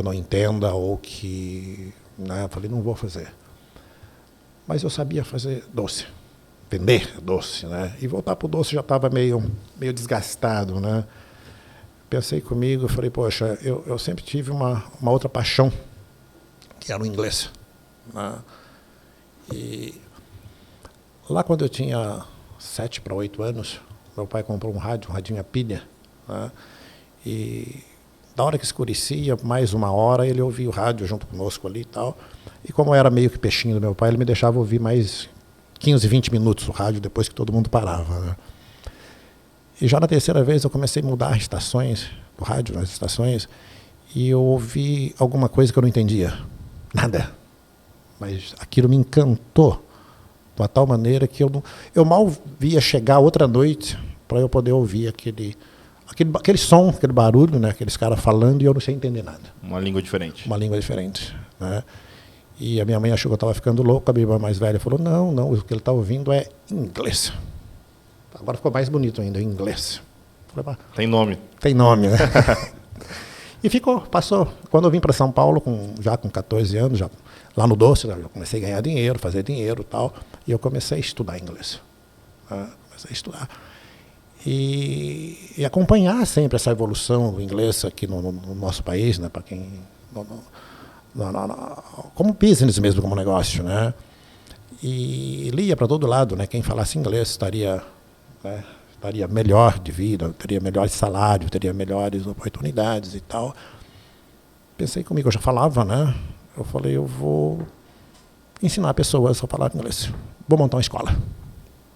C: não entenda ou que... Né? Eu falei, não vou fazer. Mas eu sabia fazer doce, vender doce, né? E voltar para o doce já estava meio desgastado, né? Pensei comigo, falei, poxa, eu sempre tive uma outra paixão, que era o inglês. Né? E lá quando eu tinha 7 para 8 anos, meu pai comprou um radinho a pilha, né? E da hora que escurecia, mais 1 hora, ele ouvia o rádio junto conosco ali e tal. E como eu era meio que peixinho do meu pai, ele me deixava ouvir mais 15, 20 minutos o rádio depois que todo mundo parava. Né? E já na terceira vez eu comecei a mudar as estações, o rádio, as estações, e eu ouvi alguma coisa que eu não entendia. Nada. Mas aquilo me encantou de uma tal maneira que eu mal via chegar outra noite para eu poder ouvir aquele som, aquele barulho, né? Aqueles caras falando e eu não sei entender nada.
A: Uma língua diferente.
C: Uma língua diferente. Né? E a minha mãe achou que eu estava ficando louco, a minha irmã mais velha falou, não, o que ele está ouvindo é inglês. Agora ficou mais bonito ainda, inglês. Falei,
A: tem nome.
C: Tem nome, né? E passou. Quando eu vim para São Paulo, já com 14 anos, já, lá no doce, eu comecei a ganhar dinheiro, fazer dinheiro e tal, e eu comecei a estudar inglês. Comecei a estudar. E acompanhar sempre essa evolução do inglês aqui no nosso país, né, para quem... como business mesmo, como negócio, né? E lia para todo lado, né? Quem falasse inglês estaria melhor de vida, teria melhores salários, teria melhores oportunidades e tal. Pensei comigo, eu já falava, né? Eu falei, eu vou ensinar pessoas a falar inglês. Vou montar uma escola.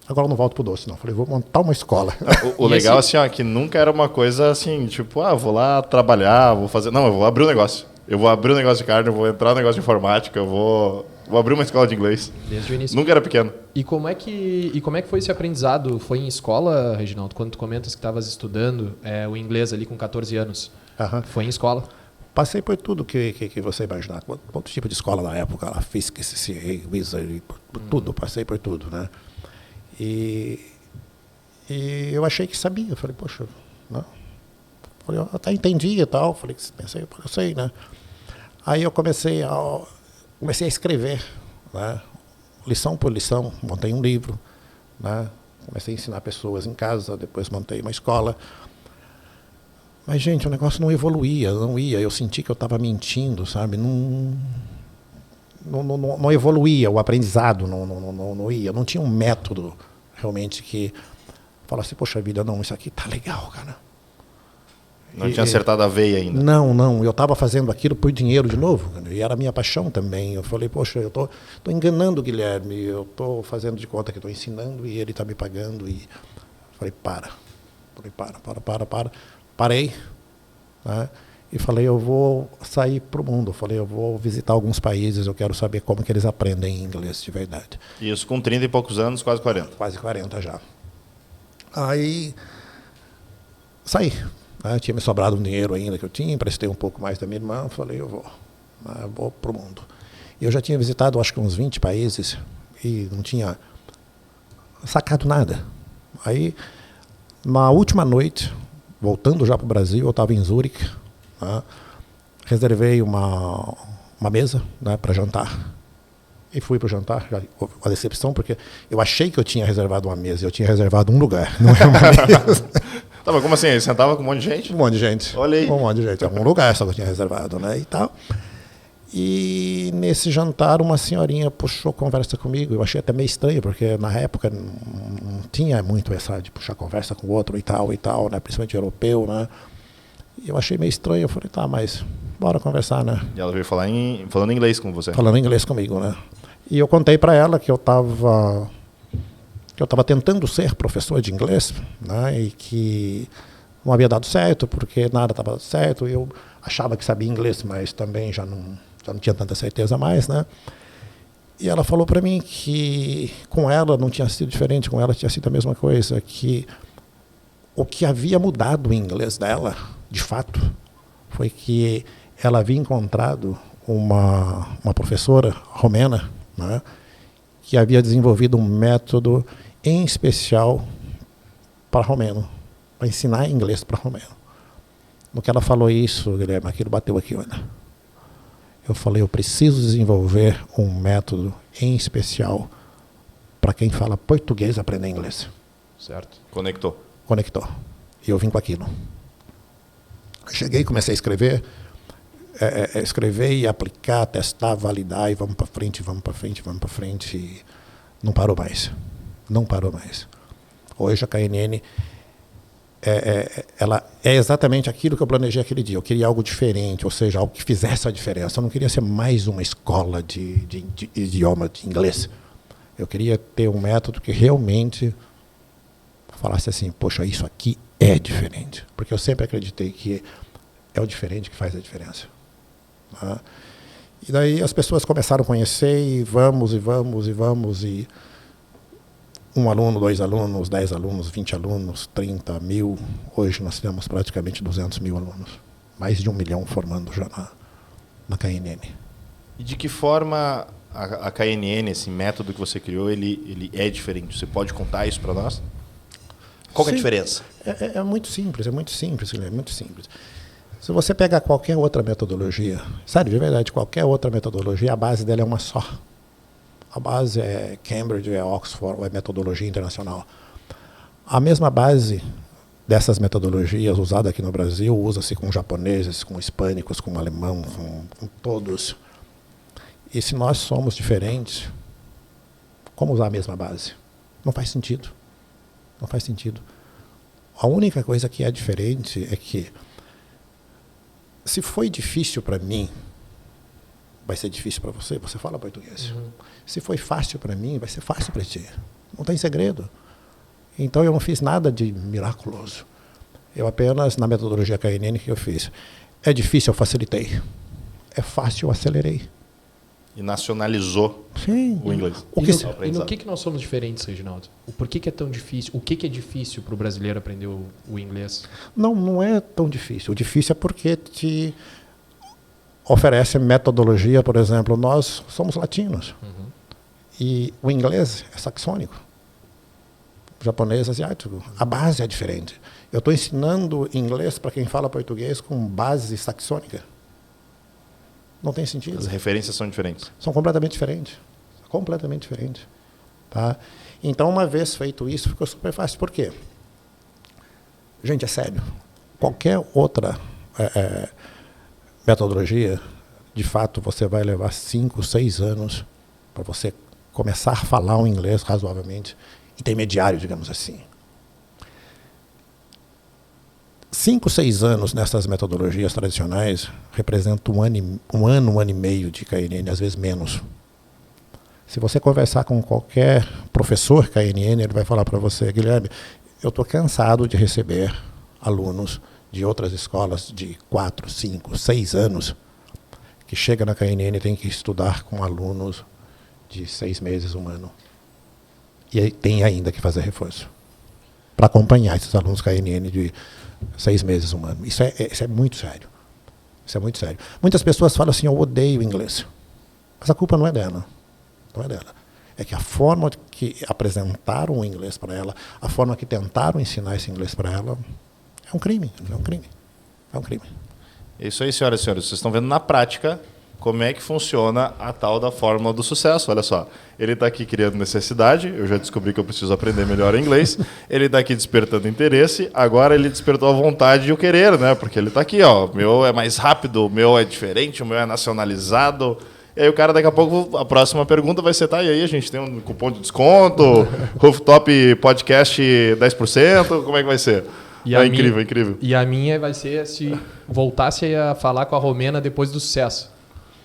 C: Agora eu não volto pro doce, não. Falei, vou montar uma escola.
A: O legal, assim, ó, que nunca era uma coisa assim, tipo, vou lá trabalhar, vou fazer... Não, eu vou abrir um negócio. Eu vou abrir um negócio de carne, eu vou entrar no negócio de informática, eu vou abrir uma escola de inglês.
B: Desde o início.
A: Nunca era pequeno.
B: E como é que foi esse aprendizado? Foi em escola, Reginaldo? Quando tu comentas que estavas estudando o inglês ali com 14 anos. Foi em escola?
C: Passei por tudo que você imaginar. Todo tipo de escola na época, a Fisk, CCA, Wizard, tudo. Passei por tudo, né? E eu achei que sabia. Eu falei, poxa, não. Falei, eu até entendi e tal. Falei, pensei, eu sei, né? Aí eu comecei a escrever, né? Lição por lição, montei um livro, né? Comecei a ensinar pessoas em casa, depois montei uma escola. Mas, gente, o negócio não evoluía, não ia. Eu senti que eu estava mentindo, sabe? Não evoluía, o aprendizado não ia. Não tinha um método realmente que falasse, poxa vida, não, isso aqui tá legal, cara.
A: Não tinha acertado a veia ainda.
C: Não. Eu estava fazendo aquilo por dinheiro de novo. E era a minha paixão também. Eu falei, poxa, eu tô enganando o Guilherme. Eu estou fazendo de conta que estou ensinando e ele está me pagando. E falei, para. Parei. Né? E falei, eu vou sair para o mundo. Falei, eu vou visitar alguns países. Eu quero saber como que eles aprendem inglês de verdade.
A: Isso com 30 e poucos anos, quase 40.
C: Quase 40 já. Aí, saí. Tinha me sobrado um dinheiro ainda que eu tinha, emprestei um pouco mais da minha irmã, falei, eu vou para o mundo. Eu já tinha visitado, acho que uns 20 países e não tinha sacado nada. Aí, na última noite, voltando já para o Brasil, eu estava em Zurique, reservei uma mesa, né, para jantar. E fui para o jantar, já houve uma decepção, porque eu achei que eu tinha reservado uma mesa, eu tinha reservado um lugar, não é uma mesa.
A: Tá, mas como assim? Ele sentava com um monte de gente?
C: Um monte de gente.
A: Olha aí.
C: Um monte de gente. Algum lugar só que eu tinha reservado, né? E tal. E nesse jantar, uma senhorinha puxou conversa comigo. Eu achei até meio estranho, porque na época não tinha muito essa de puxar conversa com o outro e tal, né? Principalmente europeu, né? E eu achei meio estranho. Eu falei, tá, mas bora conversar, né?
A: E ela veio falando inglês com você.
C: Falando inglês comigo, né? E eu contei para ela que eu estava tentando ser professor de inglês, né, e que não havia dado certo, porque nada estava dando certo. Eu achava que sabia inglês, mas também já não tinha tanta certeza mais, né? E ela falou para mim que com ela não tinha sido diferente, com ela tinha sido a mesma coisa, que o que havia mudado o inglês dela, de fato, foi que ela havia encontrado uma professora romena, né, que havia desenvolvido um método em especial para romeno, para ensinar inglês para romeno. No que ela falou isso, Guilherme, aquilo bateu aqui, olha. Eu falei, eu preciso desenvolver um método em especial para quem fala português aprender inglês.
A: Certo. Conectou.
C: E eu vim com aquilo. Cheguei e comecei a escrever. Escrever e aplicar, testar, validar e vamos para frente. E não parou mais. Hoje a KNN ela é exatamente aquilo que eu planejei aquele dia. Eu queria algo diferente, ou seja, algo que fizesse a diferença. Eu não queria ser mais uma escola de idioma, de inglês. Eu queria ter um método que realmente falasse assim, poxa, isso aqui é diferente. Porque eu sempre acreditei que é o diferente que faz a diferença. E daí as pessoas começaram a conhecer e vamos, e um aluno, 2 alunos, 10 alunos, 20 alunos, 30 mil. Hoje nós temos praticamente 200 mil alunos. Mais de 1 milhão formando já na KNN.
A: E de que forma a KNN, esse método que você criou, ele é diferente? Você pode contar isso para nós? Qual que é a diferença?
C: É muito simples, Se você pegar qualquer outra metodologia, sério, de verdade, qualquer outra metodologia, a base dela é uma só. A base é Cambridge, é Oxford, ou é metodologia internacional. A mesma base dessas metodologias usada aqui no Brasil, usa-se com japoneses, com hispânicos, com alemão, com todos. E se nós somos diferentes, como usar a mesma base? Não faz sentido. A única coisa que é diferente é que se foi difícil para mim, vai ser difícil para você, você fala português. Uhum. Se foi fácil para mim, vai ser fácil para ti. Não tem segredo. Então eu não fiz nada de miraculoso. Eu apenas, na metodologia KNN, que eu fiz? É difícil, eu facilitei. É fácil, eu acelerei.
A: E nacionalizou o inglês.
B: E no que nós somos diferentes, Reginaldo? Por que é tão difícil? O que é difícil para o brasileiro aprender o inglês?
C: Não é tão difícil. O difícil é porque te oferece metodologia, por exemplo, nós somos latinos. Uhum. E o inglês é saxônico. O japonês é asiático. A base é diferente. Eu estou ensinando inglês para quem fala português com base saxônica. Não tem sentido.
A: As referências são diferentes.
C: São completamente diferentes. Tá? Então, uma vez feito isso, ficou super fácil. Por quê? Gente, é sério. qualquer outra metodologia, de fato, você vai levar 5, 6 anos para você começar a falar um inglês razoavelmente intermediário, digamos assim. 5, 6 anos nessas metodologias tradicionais representam um ano e meio de KNN, às vezes menos. Se você conversar com qualquer professor KNN, ele vai falar para você, Guilherme, eu estou cansado de receber alunos de outras escolas de 4, 5, 6 anos que chegam na KNN e tem que estudar com alunos de 6 meses, 1 ano. E aí tem ainda que fazer reforço para acompanhar esses alunos KNN de 6 meses, 1 ano. Isso é muito sério. Isso é muito sério. Muitas pessoas falam assim, eu odeio inglês. Mas a culpa não é dela. Não é dela. É que a forma que apresentaram o inglês para ela, a forma que tentaram ensinar esse inglês para ela, é um crime. É um crime. É um crime.
A: Isso aí, senhoras e senhores. Vocês estão vendo na prática como é que funciona a tal da fórmula do sucesso. Olha só, ele está aqui criando necessidade, eu já descobri que eu preciso aprender melhor inglês, ele está aqui despertando interesse, agora ele despertou a vontade e o querer, né? Porque ele está aqui, ó, o meu é mais rápido, o meu é diferente, o meu é nacionalizado. E aí o cara, daqui a pouco, a próxima pergunta vai ser, tá, e aí a gente tem um cupom de desconto, Rooftop Podcast 10%, como é que vai ser? Incrível, incrível.
B: E a minha vai ser se voltasse a falar com a Romena depois do sucesso.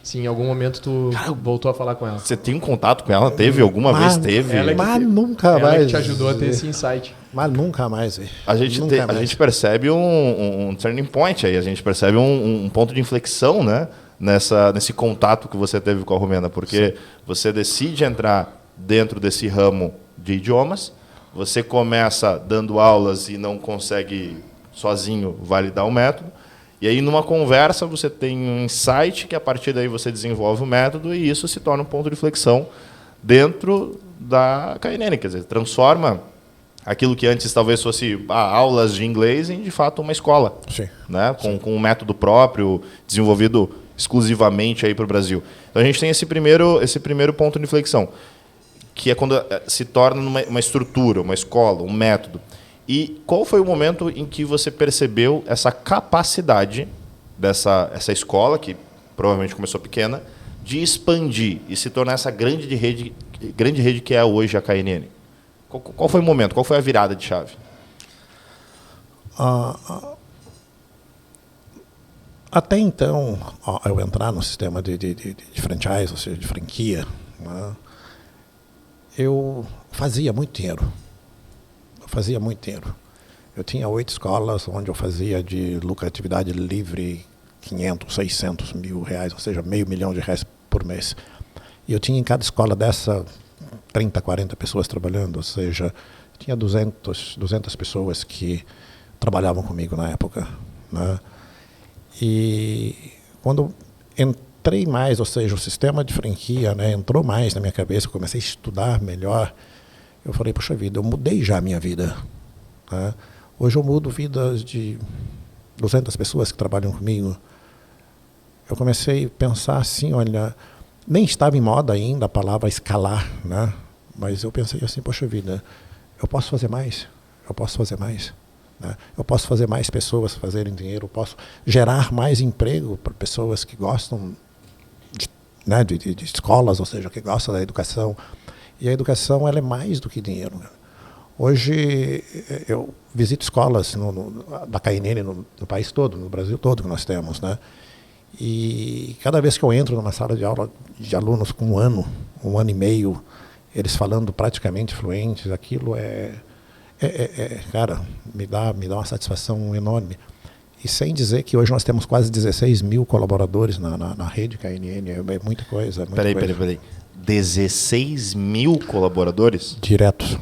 B: Se em algum momento tu voltou a falar com ela.
A: Você tem um contato com ela? Teve alguma vez? Teve?
C: Mas nunca mais.
B: Ela que te ajudou a ter esse insight.
C: Mas nunca mais.
A: A gente percebe um turning point aí, a gente percebe um ponto de inflexão, né? Nesse contato que você teve com a Romena, porque você decide entrar dentro desse ramo de idiomas, você começa dando aulas e não consegue sozinho validar o método, e aí numa conversa você tem um insight que a partir daí você desenvolve o método e isso se torna um ponto de inflexão dentro da KNN, quer dizer, transforma aquilo que antes talvez fosse aulas de inglês em de fato uma escola.
C: Sim.
A: Né? Com um método próprio, desenvolvido exclusivamente aí para o Brasil. Então a gente tem esse primeiro ponto de inflexão, que é quando se torna uma estrutura, uma escola, um método. E qual foi o momento em que você percebeu essa capacidade essa escola, que provavelmente começou pequena, de expandir e se tornar essa grande rede que é hoje a KNN? Qual foi o momento? Qual foi a virada de chave?
C: Até então, eu entrar no sistema de franchise, ou seja, de franquia, né, eu fazia muito dinheiro. Eu tinha 8 escolas onde eu fazia de lucratividade livre 500, 600 mil reais, ou seja, R$500 mil por mês. E eu tinha em cada escola dessa 30, 40 pessoas trabalhando, ou seja, tinha 200 pessoas que trabalhavam comigo na época, né? E quando entrei mais, ou seja, o sistema de franquia, né, entrou mais na minha cabeça, eu comecei a estudar melhor, eu falei, poxa vida, eu mudei já a minha vida. Né? Hoje eu mudo vidas de 200 pessoas que trabalham comigo. Eu comecei a pensar assim, olha, nem estava em moda ainda a palavra escalar, né? Mas eu pensei assim, poxa vida, eu posso fazer mais, né? Eu posso fazer mais pessoas fazerem dinheiro, eu posso gerar mais emprego para pessoas que gostam de escolas, ou seja, que gostam da educação. E a educação ela é mais do que dinheiro. Hoje eu visito escolas da KNN no país todo, no Brasil todo que nós temos, né? E cada vez que eu entro numa sala de aula de alunos com um ano e meio, eles falando praticamente fluentes, aquilo cara, me dá uma satisfação enorme. E sem dizer que hoje nós temos quase 16 mil colaboradores na rede KNN, é muita coisa.
A: Peraí. 16 mil colaboradores?
C: Diretos.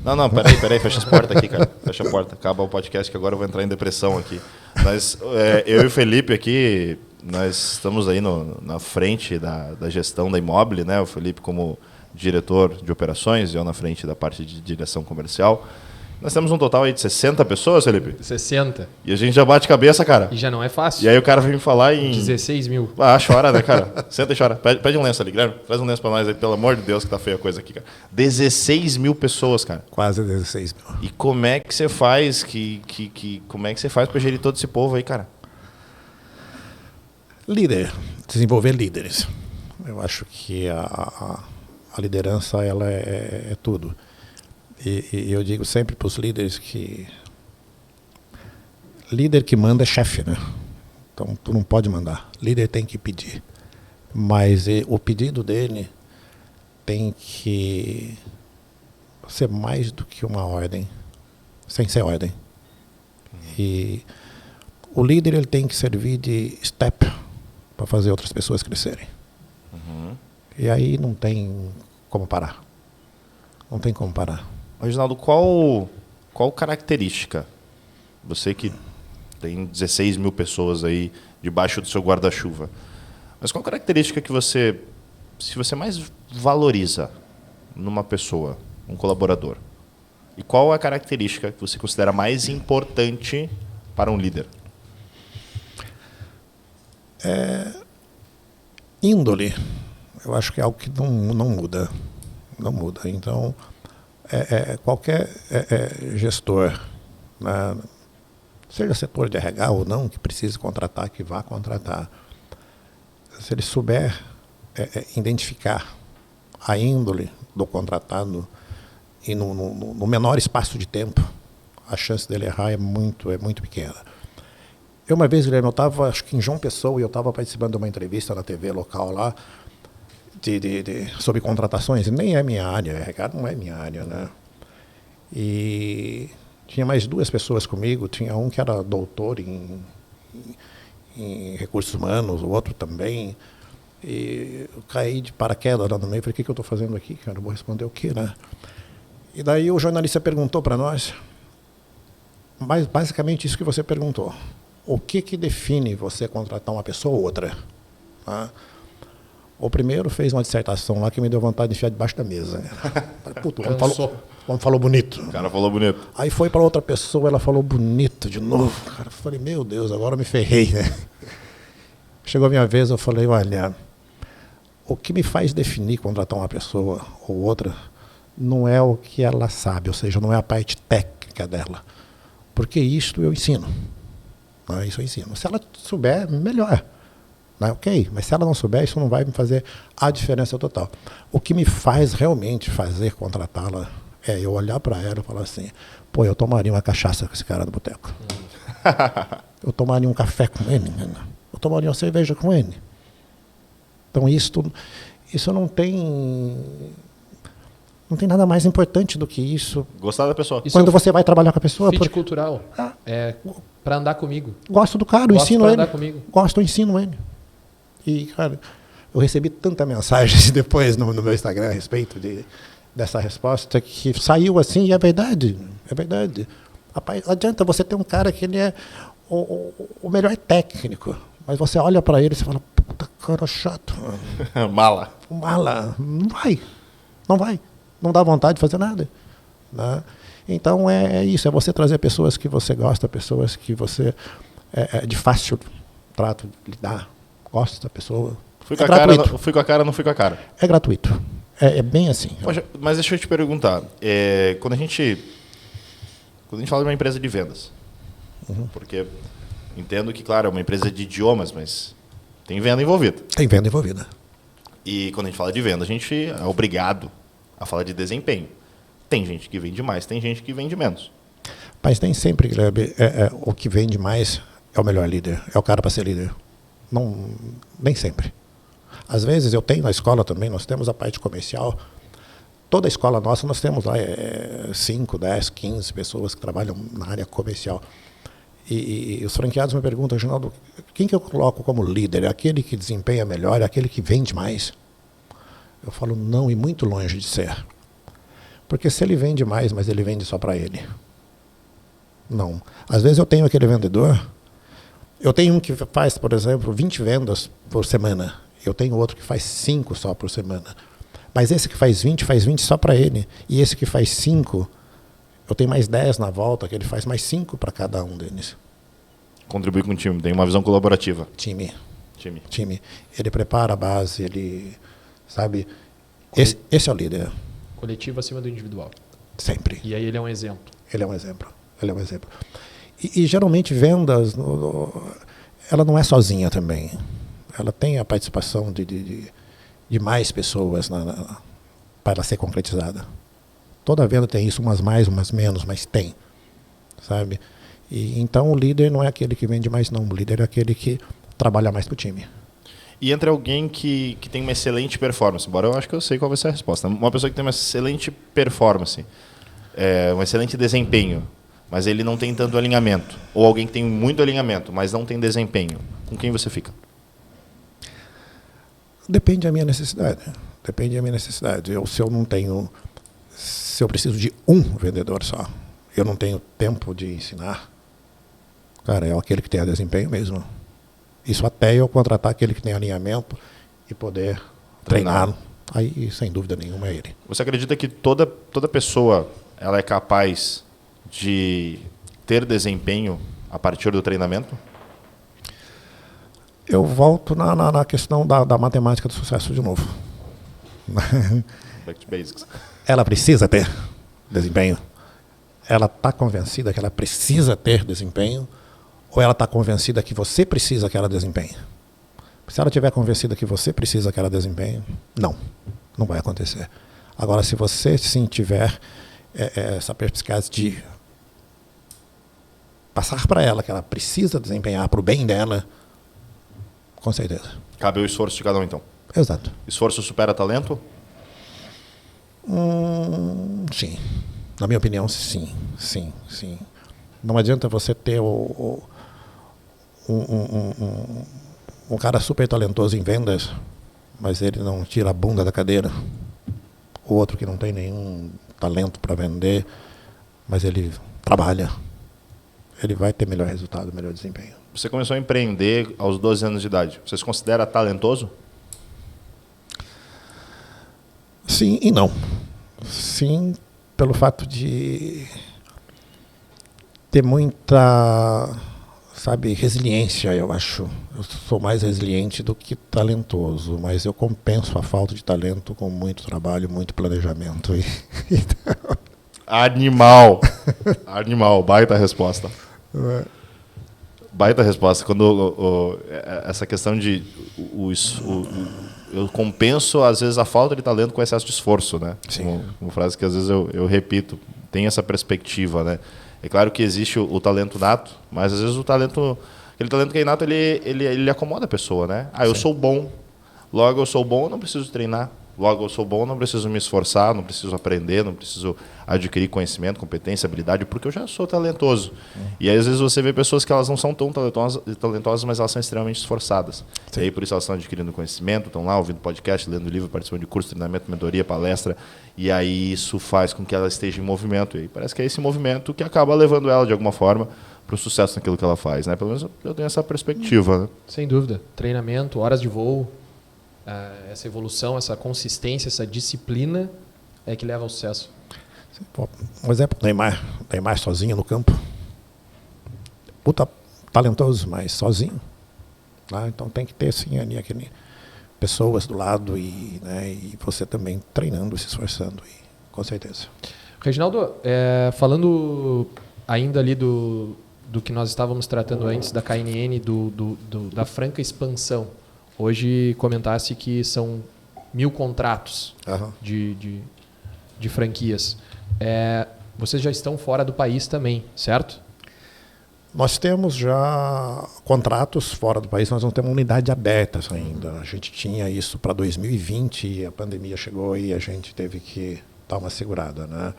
A: Não, peraí, fecha as portas aqui, cara. Fecha a porta, acaba o podcast que agora eu vou entrar em depressão aqui. Mas eu e o Felipe aqui, nós estamos aí na frente da gestão da Imóvel, né? O Felipe como diretor de operações e eu na frente da parte de direção comercial. Nós temos um total aí de 60 pessoas, Felipe.
B: 60.
A: E a gente já bate cabeça, cara.
B: E já não é fácil.
A: E aí o cara vem me falar em...
B: 16 mil.
A: Ah, chora, né, cara? Senta e chora. Pede um lenço ali, Guilherme. Traz um lenço pra nós aí, pelo amor de Deus, que tá feia a coisa aqui, cara. 16 mil pessoas, cara.
C: Quase 16 mil.
A: E como é que você faz como é que você faz pra gerir todo esse povo aí, cara?
C: Líder. Desenvolver líderes. Eu acho que a liderança, ela é tudo. E eu digo sempre para os líderes que líder que manda é chefe, né? Então tu não pode mandar. Líder tem que pedir. Mas o pedido dele tem que ser mais do que uma ordem, sem ser ordem. E o líder, ele tem que servir de step para fazer outras pessoas crescerem. E aí não tem como parar. Não tem como parar.
A: Reginaldo, qual característica, você que tem 16 mil pessoas aí debaixo do seu guarda-chuva, mas qual característica que você mais valoriza numa pessoa, um colaborador? E qual a característica que você considera mais importante para um líder?
C: Índole, eu acho que é algo que não muda. Não muda. Então, qualquer gestor, né, seja setor de RH ou não, que precise contratar, que vá contratar, se ele souber identificar a índole do contratado e no menor espaço de tempo, a chance dele errar é muito pequena. Eu uma vez, Guilherme, eu estava, acho que em João Pessoa, e eu estava participando de uma entrevista na TV local lá, sobre contratações, nem é minha área, RH não é minha área, né? E tinha mais duas pessoas comigo, tinha um que era doutor em recursos humanos, o outro também, e eu caí de paraquedas lá no meio, falei, o que eu estou fazendo aqui, cara, eu vou responder o quê, né? E daí o jornalista perguntou para nós, mas basicamente isso que você perguntou, o que define você contratar uma pessoa ou outra? Tá? O primeiro fez uma dissertação lá que me deu vontade de enfiar debaixo da mesa. Puta, o homem falou bonito.
A: O cara falou bonito.
C: Aí foi para outra pessoa, ela falou bonito de novo. Cara, eu falei, meu Deus, agora eu me ferrei, né? Chegou a minha vez, eu falei, olha, o que me faz definir contratar uma pessoa ou outra não é o que ela sabe, ou seja, não é a parte técnica dela. Porque isto eu ensino. Não, isso eu ensino. Se ela souber, melhor. Ok, mas se ela não souber, isso não vai me fazer a diferença total. O que me faz realmente fazer contratá-la é eu olhar para ela e falar assim, pô, eu tomaria uma cachaça com esse cara do boteco. Eu tomaria um café com ele, eu tomaria uma cerveja com ele. Então isso não tem nada mais importante do que isso.
A: Gostar da pessoa.
C: Quando você vai trabalhar com a pessoa.
B: Fit cultural. É para andar comigo.
C: Gosto do cara, eu ensino ele. Gosto, eu ensino ele. E, cara, eu recebi tanta mensagem depois no meu Instagram a respeito dessa resposta que saiu assim, e é verdade. É verdade. Rapaz, não adianta você ter um cara que ele é o melhor técnico, mas você olha para ele e você fala, puta, cara chato.
A: Mala.
C: Mala. Não vai. Não vai. Não dá vontade de fazer nada. Né? Então é isso, é você trazer pessoas que você gosta, pessoas que você é de fácil trato de lidar. Gosta da pessoa.
A: Fui com a cara, não fui com a cara.
C: É gratuito. É bem assim.
A: Poxa, mas deixa eu te perguntar. Quando a gente fala de uma empresa de vendas, porque entendo que, claro, é uma empresa de idiomas, mas tem venda envolvida.
C: Tem venda envolvida.
A: E quando a gente fala de venda, a gente é obrigado a falar de desempenho. Tem gente que vende mais, tem gente que vende menos.
C: Mas nem sempre, Guilherme, o que vende mais é o melhor líder, é o cara para ser líder. Não, nem sempre. Às vezes eu tenho na escola também, nós temos a parte comercial. Toda a escola nossa, nós temos lá 5, 10, 15 pessoas que trabalham na área comercial. E os franqueados me perguntam, Reginaldo, quem que eu coloco como líder? É aquele que desempenha melhor? É aquele que vende mais? Eu falo, não, e muito longe de ser. Porque se ele vende mais, mas ele vende só para ele. Não. Às vezes eu tenho aquele vendedor, eu tenho um que faz, por exemplo, 20 vendas por semana. Eu tenho outro que faz 5 só por semana. Mas esse que faz 20 só para ele. E esse que faz 5 eu tenho mais 10 na volta, que ele faz mais 5 para cada um deles.
A: Contribui com o time, tem uma visão colaborativa.
C: Time.
A: Time.
C: Ele prepara a base, ele, sabe, esse é o líder.
B: Coletivo acima do individual.
C: Sempre.
B: E aí ele é um exemplo.
C: Ele é um exemplo. E geralmente vendas, ela não é sozinha também. Ela tem a participação de mais pessoas para ela ser concretizada. Toda venda tem isso, umas mais, umas menos, mas tem, sabe? E então o líder não é aquele que vende mais, não. O líder é aquele que trabalha mais para o time.
A: E entre alguém que tem uma excelente performance, embora eu acho que eu sei qual vai ser a resposta. Uma pessoa que tem uma excelente performance, um excelente desempenho, mas ele não tem tanto alinhamento. Ou alguém que tem muito alinhamento, mas não tem desempenho. Com quem você fica?
C: Depende da minha necessidade. Se eu preciso de um vendedor só, eu não tenho tempo de ensinar, cara, é aquele que tem desempenho mesmo. Isso até eu contratar aquele que tem alinhamento e poder treiná-lo. Aí, sem dúvida nenhuma, é ele.
A: Você acredita que toda pessoa ela é capaz de ter desempenho a partir do treinamento?
C: Eu volto na questão da matemática do sucesso de novo.
A: Back to basics.
C: Ela precisa ter desempenho? Ela está convencida que ela precisa ter desempenho? Ou ela está convencida que você precisa que ela desempenhe? Se ela estiver convencida que você precisa que ela desempenhe, não vai acontecer. Agora, se você sim tiver essa perspicácia de passar para ela que ela precisa desempenhar para o bem dela, com certeza.
A: Cabe o esforço de cada um, então.
C: Exato.
A: Esforço supera talento?
C: Sim. Na minha opinião, sim. Não adianta você ter um cara super talentoso em vendas, mas ele não tira a bunda da cadeira. O outro que não tem nenhum talento para vender, mas ele trabalha. Ele vai ter melhor resultado, melhor desempenho.
A: Você começou a empreender aos 12 anos de idade. Você se considera talentoso?
C: Sim e não. Sim, pelo fato de ter muita, resiliência, eu acho. Eu sou mais resiliente do que talentoso, mas eu compenso a falta de talento com muito trabalho, muito planejamento.
A: Animal! Baita resposta. Baita resposta. Quando essa questão de eu compenso às vezes a falta de talento com excesso de esforço, né? Uma frase que às vezes eu repito, tem essa perspectiva, né? É claro que existe o talento nato, mas às vezes aquele talento que é inato, ele acomoda a pessoa, né? Eu sou bom, logo eu sou bom, eu não preciso treinar. Logo eu sou bom, não preciso me esforçar, não preciso aprender, não preciso adquirir conhecimento, competência, habilidade, porque eu já sou talentoso. E aí, às vezes você vê pessoas que elas não são tão talentosas, mas elas são extremamente esforçadas. Sim. E aí por isso elas estão adquirindo conhecimento, estão lá ouvindo podcast, lendo livro, participando de curso, treinamento, mentoria, palestra, e aí isso faz com que ela esteja em movimento. E aí parece que é esse movimento que acaba levando ela, de alguma forma, para o sucesso naquilo que ela faz, né? Pelo menos eu tenho essa perspectiva. Né?
B: Sem dúvida. Treinamento, horas de voo, essa evolução, essa consistência, essa disciplina é que leva ao sucesso.
C: Um exemplo, Neymar sozinho no campo. Puta talentoso, mas sozinho. Né? Então tem que ter sim, ali, pessoas do lado e você também treinando, se esforçando, com certeza.
B: Reginaldo, falando ainda ali do que nós estávamos tratando antes da KNN, da franca expansão. Hoje comentasse que são 1.000 contratos de franquias. Vocês já estão fora do país também, certo?
C: Nós temos já contratos fora do país, nós não temos unidade aberta ainda. A gente tinha isso para 2020 e a pandemia chegou e a gente teve que dar uma segurada. Né?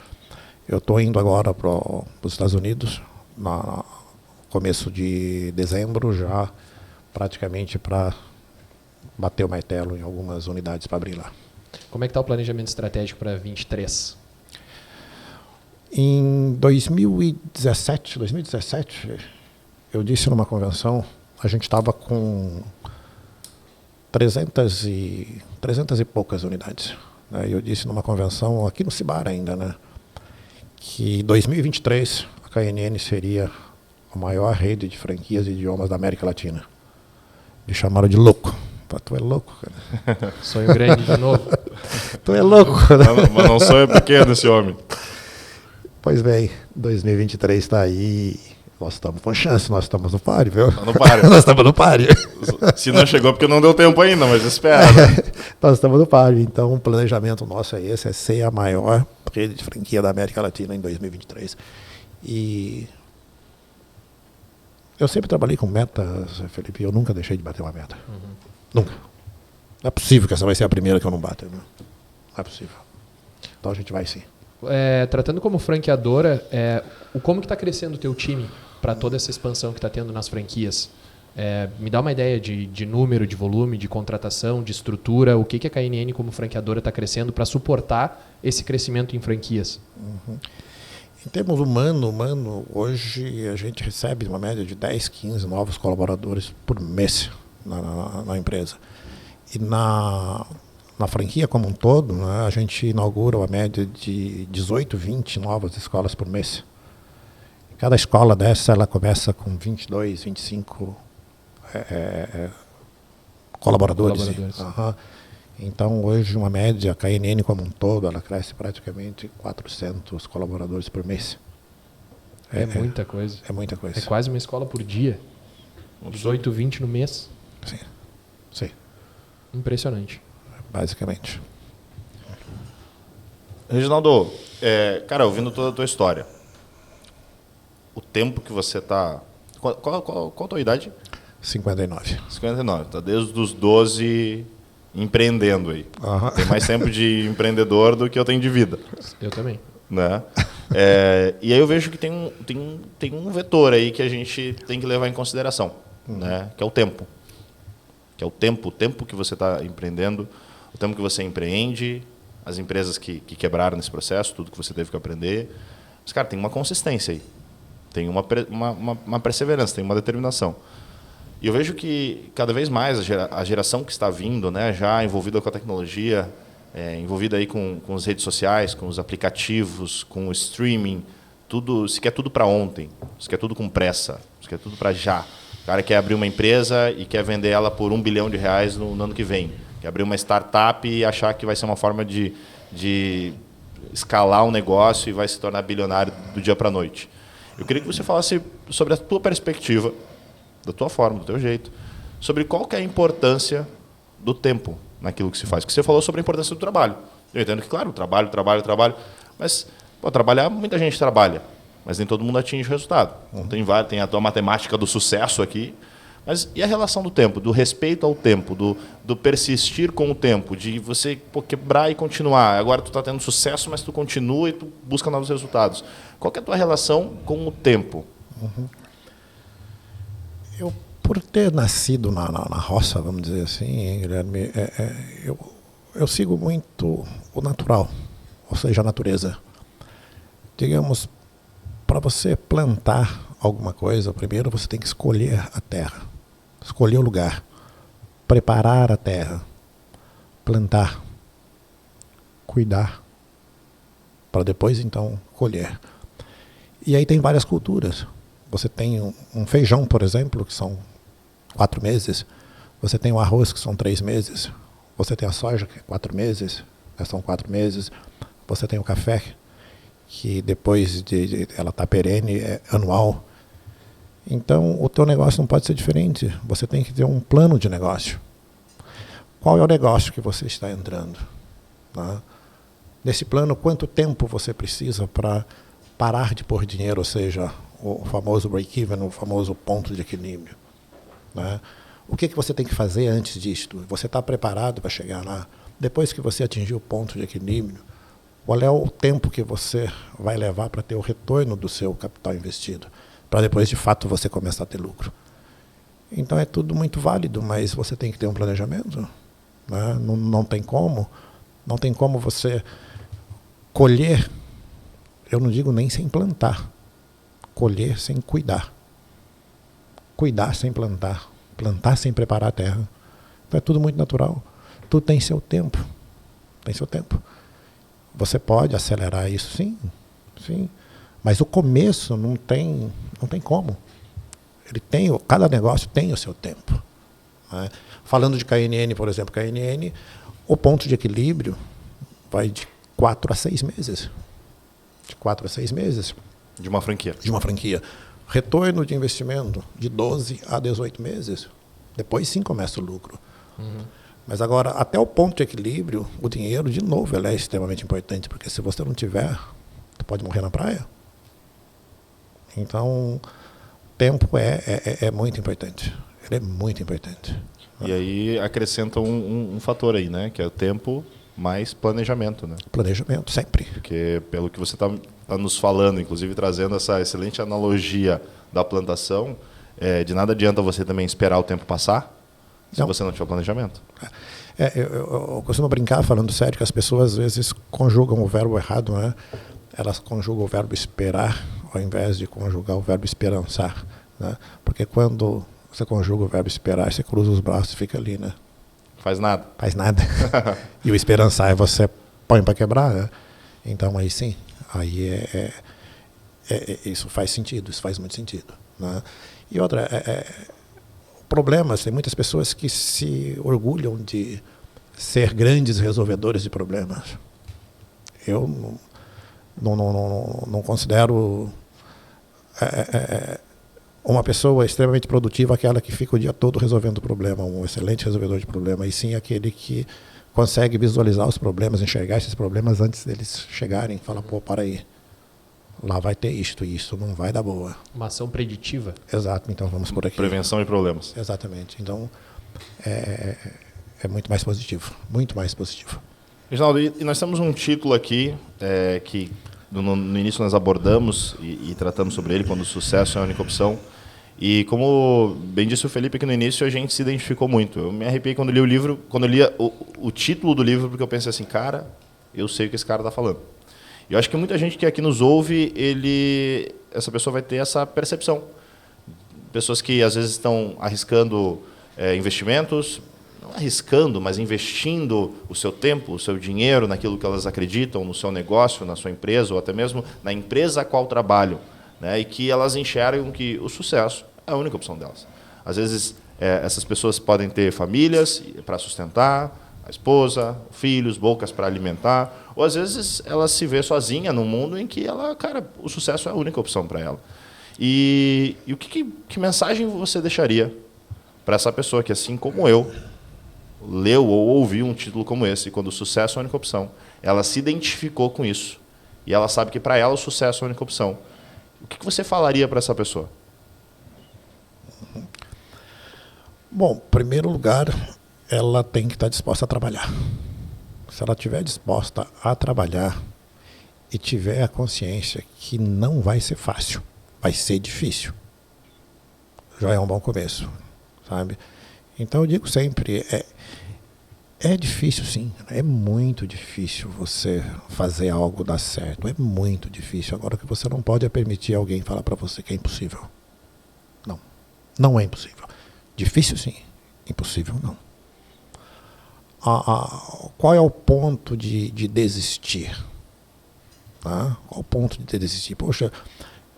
C: Eu estou indo agora para os Estados Unidos, no começo de dezembro, já praticamente para bater o martelo em algumas unidades para abrir lá.
B: Como é que está o planejamento estratégico para 2023?
C: Em 2017, eu disse numa convenção, a gente estava com 300 e poucas unidades. Né? Eu disse numa convenção, aqui no Cibar ainda, né? que em 2023 a KNN seria a maior rede de franquias de idiomas da América Latina. Me chamaram de louco. Tu é louco, cara.
B: Sonho grande de novo.
C: Tu é louco.
A: Mas não sonho pequeno esse homem.
C: Pois bem, 2023 está aí. Nós estamos com chance, nós estamos no páreo, viu?
A: Tá no páreo.
C: Nós estamos no páreo.
A: Se não chegou, porque não deu tempo ainda, mas espera. Né?
C: Nós estamos no páreo. Então, o planejamento nosso é esse, é ser a maior rede de franquia da América Latina em 2023. E eu sempre trabalhei com metas, Felipe, e eu nunca deixei de bater uma meta. Nunca. Não é possível que essa vai ser a primeira que eu não bato. Não é possível. Então, a gente vai sim.
B: Tratando como franqueadora, como que está crescendo o teu time para toda essa expansão que está tendo nas franquias? Me dá uma ideia de número, de volume, de contratação, de estrutura, o que a KNN como franqueadora está crescendo para suportar esse crescimento em franquias?
C: Em termos humano, hoje a gente recebe uma média de 10, 15 novos colaboradores por mês na empresa. E na franquia como um todo, né, a gente inaugura uma média de 18, 20 novas escolas por mês. Cada escola dessa ela começa com 22, 25 colaboradores. Uhum. Então, hoje, uma média, a KNN como um todo, ela cresce praticamente 400 colaboradores por mês.
B: É muita coisa.
C: É muita coisa.
B: É quase uma escola por dia. 18, 20 no mês.
C: Sim. Sim.
B: Impressionante.
C: Basicamente.
A: Reginaldo, cara, ouvindo toda a tua história, o tempo que você está... Qual a tua idade?
C: 59.
A: 59. Tá desde os 12 empreendendo aí.
C: Uhum.
A: Tem mais tempo de empreendedor do que eu tenho de vida.
B: Eu também.
A: Né? E aí eu vejo que tem um vetor aí que a gente tem que levar em consideração, né? Que é o tempo. Que é o tempo que você está empreendendo, o tempo que você empreende, as empresas que quebraram nesse processo, tudo que você teve que aprender. Mas, cara, tem uma consistência aí. Tem uma perseverança, tem uma determinação. E eu vejo que, cada vez mais, a geração que está vindo, né, já envolvida com a tecnologia, envolvida aí com as redes sociais, com os aplicativos, com o streaming, tudo, se quer tudo para ontem, se quer tudo com pressa, se quer tudo para já. O cara quer abrir uma empresa e quer vender ela por R$1 bilhão no ano que vem. Quer abrir uma startup e achar que vai ser uma forma de escalar um negócio e vai se tornar bilionário do dia para a noite. Eu queria que você falasse sobre a tua perspectiva, da tua forma, do teu jeito, sobre qual que é a importância do tempo naquilo que se faz. Porque você falou sobre a importância do trabalho. Eu entendo que, claro, trabalho, mas trabalhar, muita gente trabalha, mas nem todo mundo atinge o resultado. Então, tem a tua matemática do sucesso aqui, mas e a relação do tempo, do respeito ao tempo, do persistir com o tempo, de você quebrar e continuar. Agora tu está tendo sucesso, mas tu continua e tu busca novos resultados. Qual que é a tua relação com o tempo?
C: Eu, por ter nascido na roça, vamos dizer assim, Guilherme, eu sigo muito o natural, ou seja, a natureza. Digamos, para você plantar alguma coisa, primeiro você tem que escolher a terra, escolher o lugar, preparar a terra, plantar, cuidar, para depois então colher. E aí tem várias culturas. Você tem um feijão, por exemplo, que são 4 meses. Você tem o arroz, que são 3 meses. Você tem a soja, que é 4 meses, são 4 meses. Você tem o café, que depois ela está perene, é anual. Então, o teu negócio não pode ser diferente. Você tem que ter um plano de negócio. Qual é o negócio que você está entrando? Né? Nesse plano, quanto tempo você precisa para parar de pôr dinheiro, ou seja, o famoso break-even, o famoso ponto de equilíbrio. Né? O que você tem que fazer antes disto? Você está preparado para chegar lá? Depois que você atingir o ponto de equilíbrio, qual é o tempo que você vai levar para ter o retorno do seu capital investido? Para depois, de fato, você começar a ter lucro. Então, é tudo muito válido, mas você tem que ter um planejamento. Né? Não tem como você colher, eu não digo nem sem plantar, colher sem cuidar. Cuidar sem plantar. Plantar sem preparar a terra. Então é tudo muito natural. Tudo tem seu tempo. Tem seu tempo. Você pode acelerar isso, sim. Sim. Mas o começo não tem como. Cada negócio tem o seu tempo. Né? Falando de KNN, por exemplo, KNN, o ponto de equilíbrio vai de 4 a 6 meses. De 4 a 6 meses.
A: De uma franquia.
C: De uma franquia. Retorno de investimento de 12 a 18 meses. Depois sim começa o lucro. Mas agora, até o ponto de equilíbrio, o dinheiro, de novo, ele é extremamente importante, porque se você não tiver, tu pode morrer na praia. Então, tempo é muito importante. Ele é muito importante.
A: E aí acrescenta um fator aí, né? Que é o tempo mais planejamento, né?
C: Planejamento, sempre.
A: Porque pelo que você está nos falando, inclusive trazendo essa excelente analogia da plantação, de nada adianta você também esperar o tempo passar se você não tiver planejamento.
C: Eu costumo brincar, falando sério, que as pessoas às vezes conjugam o verbo errado, né? Elas conjugam o verbo esperar ao invés de conjugar o verbo esperançar, né? Porque quando você conjuga o verbo esperar, você cruza os braços e fica ali, né?
A: Faz nada.
C: Faz nada. E o esperançar é você põe para quebrar, né? Então aí sim, aí isso faz sentido, isso faz muito sentido, né? E outra, problemas, tem muitas pessoas que se orgulham de ser grandes resolvedores de problemas. Eu não considero uma pessoa extremamente produtiva aquela que fica o dia todo resolvendo problema, um excelente resolvedor de problema, e sim aquele que consegue visualizar os problemas, enxergar esses problemas antes deles chegarem, fala, pô, para aí, lá vai ter isto, e isso não vai dar boa.
B: Uma ação preditiva.
C: Exato, então vamos por aqui.
A: Prevenção de problemas.
C: Exatamente, então é muito mais positivo, muito mais positivo.
A: Reginaldo, e nós temos um título aqui que no início nós abordamos e tratamos sobre ele, quando o sucesso é a única opção. E como bem disse o Felipe aqui no início, a gente se identificou muito. Eu me arrepiei quando li o livro, quando eu li o título do livro, porque eu pensei assim, cara, eu sei o que esse cara está falando. E eu acho que muita gente que aqui nos ouve, essa pessoa vai ter essa percepção. Pessoas que às vezes estão arriscando investimentos, não arriscando, mas investindo o seu tempo, o seu dinheiro naquilo que elas acreditam, no seu negócio, na sua empresa, ou até mesmo na empresa a qual trabalham, né? E que elas enxergam que o sucesso é a única opção delas. Às vezes, essas pessoas podem ter famílias para sustentar, a esposa, filhos, bocas para alimentar, ou às vezes ela se vê sozinha num mundo em que o sucesso é a única opção para ela. E que mensagem você deixaria para essa pessoa que, assim como eu, leu ou ouviu um título como esse, quando o sucesso é a única opção, ela se identificou com isso, e ela sabe que para ela o sucesso é a única opção. O que você falaria para essa pessoa?
C: Bom, em primeiro lugar, ela tem que estar disposta a trabalhar. Se ela estiver disposta a trabalhar e tiver a consciência que não vai ser fácil, vai ser difícil, já é um bom começo, sabe? Então eu digo sempre, é difícil sim, é muito difícil você fazer algo dar certo, é muito difícil. Agora, o que você não pode é permitir alguém falar para você que é impossível. Não é impossível. Difícil sim, impossível não. Qual é o ponto de desistir? Tá? Qual o ponto de desistir? Poxa,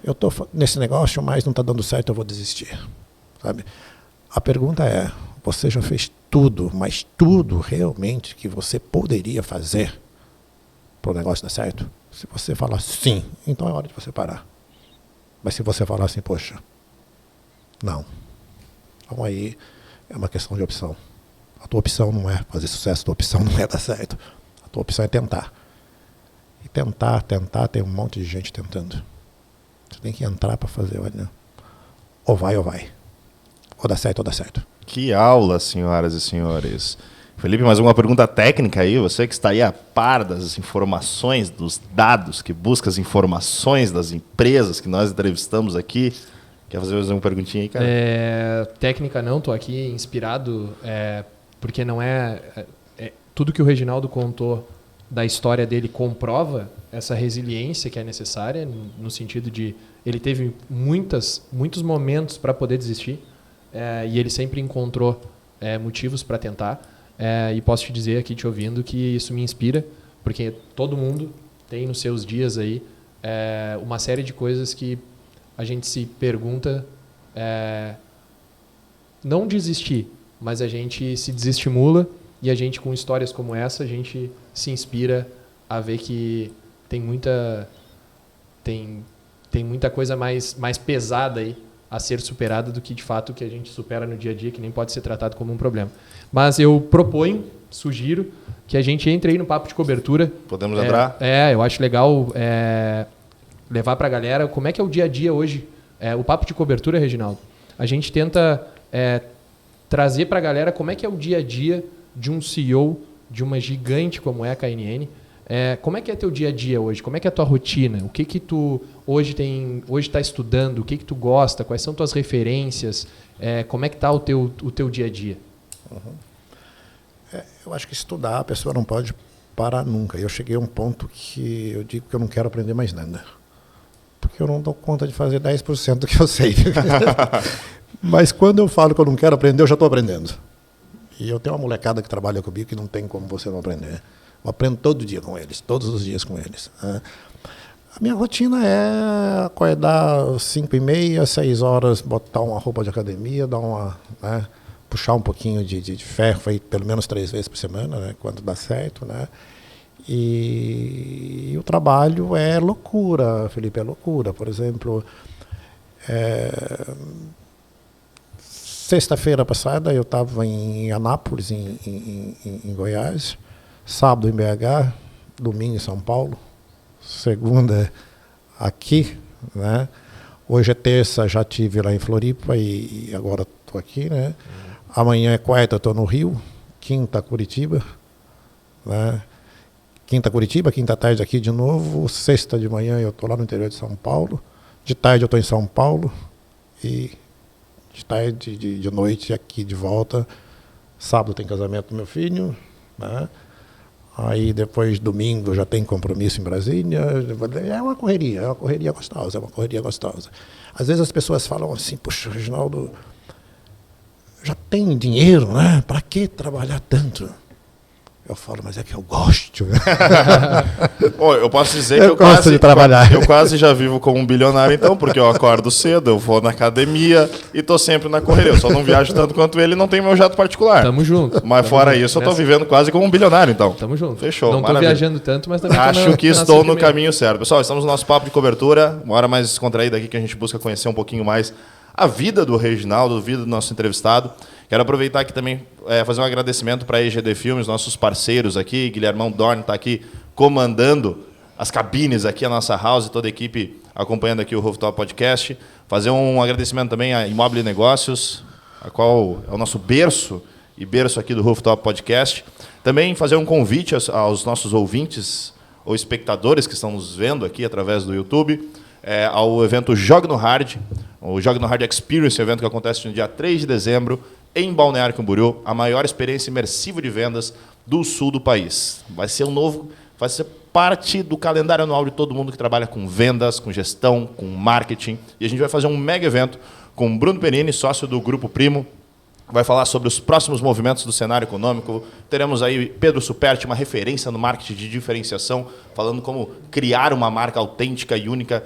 C: eu estou nesse negócio, mas não está dando certo, eu vou desistir. Sabe? A pergunta é, você já fez tudo, mas tudo realmente que você poderia fazer para o negócio dar certo? Se você falar sim, então é hora de você parar. Mas se você falar assim, poxa, não. Então aí é uma questão de opção. A tua opção não é fazer sucesso, a tua opção não é dar certo. A tua opção é tentar. E tentar, tem um monte de gente tentando. Você tem que entrar para fazer, olha, ou vai. Ou dá certo ou dá certo.
A: Que aula, senhoras e senhores. Felipe, mais uma pergunta técnica aí. Você que está aí a par das informações, dos dados, que busca as informações das empresas que nós entrevistamos aqui. Quer fazer mais uma perguntinha aí, cara?
B: Técnica não, estou aqui inspirado, porque não tudo que o Reginaldo contou da história dele comprova essa resiliência que é necessária, no sentido de ele teve muitos momentos para poder desistir, e ele sempre encontrou motivos para tentar, e posso te dizer aqui, te ouvindo, que isso me inspira, porque todo mundo tem nos seus dias aí uma série de coisas que a gente se pergunta, não desistir, mas a gente se desestimula e a gente, com histórias como essa, a gente se inspira a ver que tem muita coisa mais pesada aí a ser superada do que, de fato, que a gente supera no dia a dia, que nem pode ser tratado como um problema. Mas eu proponho, sugiro, que a gente entre aí no papo de cobertura.
A: Podemos entrar?
B: Eu acho legal levar para a galera como é que é o dia a dia hoje. O papo de cobertura, Reginaldo, a gente tenta trazer para a galera como é que é o dia a dia de um CEO de uma gigante como é a KNN. Como é que é teu dia a dia hoje? Como é que é a tua rotina? O que tu hoje está estudando? O que tu gosta? Quais são tuas referências? Como é que está o teu dia a dia?
C: Eu acho que estudar, a pessoa não pode parar nunca. Eu cheguei a um ponto que eu digo que eu não quero aprender mais nada. Porque eu não dou conta de fazer 10% do que eu sei. Mas quando eu falo que eu não quero aprender, eu já estou aprendendo. E eu tenho uma molecada que trabalha comigo que não tem como você não aprender. Eu aprendo todo dia com eles, todos os dias com eles. A minha rotina é acordar às 5h30, 6 horas, botar uma roupa de academia, puxar um pouquinho de ferro, aí, pelo menos 3 vezes por semana, né, quando dá certo. Né? E o trabalho é loucura, Felipe, é loucura. Por exemplo, sexta-feira passada eu estava em Anápolis, em Goiás, sábado em BH, domingo em São Paulo, segunda aqui, né? Hoje é terça, já estive lá em Floripa e agora estou aqui, né? Amanhã é quarta, estou no Rio, quinta Curitiba, né? Quinta tarde aqui de novo, sexta de manhã eu estou lá no interior de São Paulo, de tarde eu estou em São Paulo e de tarde, de noite aqui de volta. Sábado tem casamento do meu filho, né? Aí depois domingo já tem compromisso em Brasília. É uma correria gostosa, Às vezes as pessoas falam assim, puxa, Reginaldo, já tem dinheiro, né? Para que trabalhar tanto? Eu falo, mas é que eu gosto.
A: Eu posso dizer que
C: eu gosto de trabalhar.
A: Eu quase já vivo como um bilionário, então, porque eu acordo cedo, eu vou na academia e tô sempre na correria. Eu só não viajo tanto quanto ele, não tenho meu jato particular.
B: Tamo junto.
A: Mas fora isso, eu tô vivendo quase como um bilionário, então.
B: Tamo junto.
A: Fechou.
B: Não tô viajando tanto, mas também
A: acho que estou no caminho certo. Pessoal, estamos no nosso papo de cobertura, uma hora mais descontraída aqui, que a gente busca conhecer um pouquinho mais a vida do Reginaldo, a vida do nosso entrevistado. Quero aproveitar aqui também, fazer um agradecimento para a EGD Filmes, nossos parceiros aqui. Guilhermão Dorn está aqui comandando as cabines aqui, a nossa house, toda a equipe acompanhando aqui o Rooftop Podcast. Fazer um agradecimento também à Imóvel Negócios, a qual é o nosso berço aqui do Rooftop Podcast. Também fazer um convite aos nossos ouvintes ou espectadores que estão nos vendo aqui através do YouTube, ao evento Jogue no Hard, o Jogue no Hard Experience, evento que acontece no dia 3 de dezembro, em Balneário Camboriú, a maior experiência imersiva de vendas do sul do país. Vai ser parte do calendário anual de todo mundo que trabalha com vendas, com gestão, com marketing. E a gente vai fazer um mega evento com o Bruno Perini, sócio do Grupo Primo. Vai falar sobre os próximos movimentos do cenário econômico. Teremos aí Pedro Superti, uma referência no marketing de diferenciação, falando como criar uma marca autêntica e única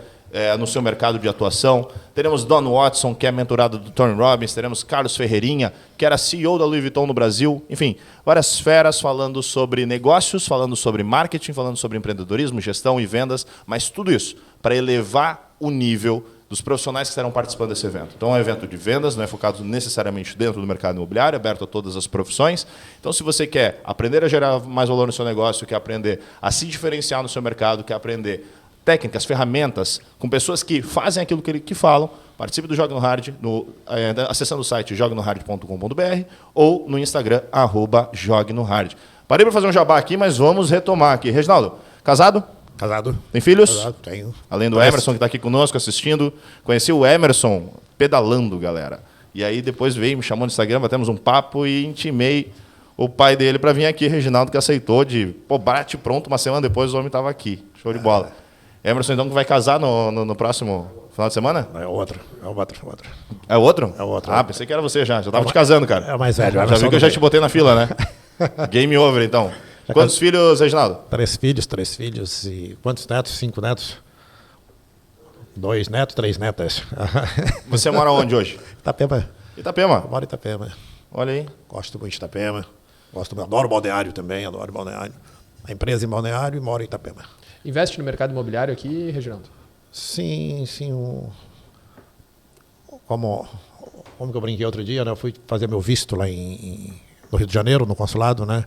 A: no seu mercado de atuação. Teremos Don Watson, que é mentorado do Tony Robbins. Teremos Carlos Ferreirinha, que era CEO da Louis Vuitton no Brasil. Enfim, várias feras falando sobre negócios, falando sobre marketing, falando sobre empreendedorismo, gestão e vendas, mas tudo isso para elevar o nível dos profissionais que estarão participando desse evento. Então, é um evento de vendas, não é focado necessariamente dentro do mercado imobiliário, aberto a todas as profissões. Então, se você quer aprender a gerar mais valor no seu negócio, quer aprender a se diferenciar no seu mercado, quer aprender técnicas, ferramentas, com pessoas que fazem aquilo que falam, participe do Jogue no Hard, acessando o site jognohard.com.br ou no Instagram, @joguenohard. Parei para fazer um jabá aqui, mas vamos retomar aqui. Reginaldo, casado?
C: Casado.
A: Tem filhos?
C: Casado, tenho.
A: Além do Emerson, que está aqui conosco assistindo. Conheci o Emerson pedalando, galera. E aí depois veio, me chamou no Instagram, batemos um papo e intimei o pai dele para vir aqui, Reginaldo, que aceitou bate pronto, uma semana depois o homem estava aqui. Show de bola. Emerson, então, que vai casar no próximo final de semana?
C: É outro.
A: É outro?
C: É outro.
A: Ah, pensei que era você já. Já estava te casando, cara.
C: É o mais velho.
A: Já viu que eu já te botei na fila, né? Game over, então. Quantos filhos, Reginaldo?
C: 3 filhos. E quantos netos? 5 netos? 2 netos, 3 netas.
A: Você mora onde hoje?
C: Itapema.
A: Itapema.
C: Eu moro em Itapema.
A: Olha aí.
C: Gosto muito de Itapema. Adoro Balneário também, adoro Balneário. A empresa em Balneário e moro em Itapema.
B: Investe no mercado imobiliário aqui, Reginaldo?
C: Sim. Como que eu brinquei outro dia, né? Eu fui fazer meu visto lá no Rio de Janeiro, no consulado, né?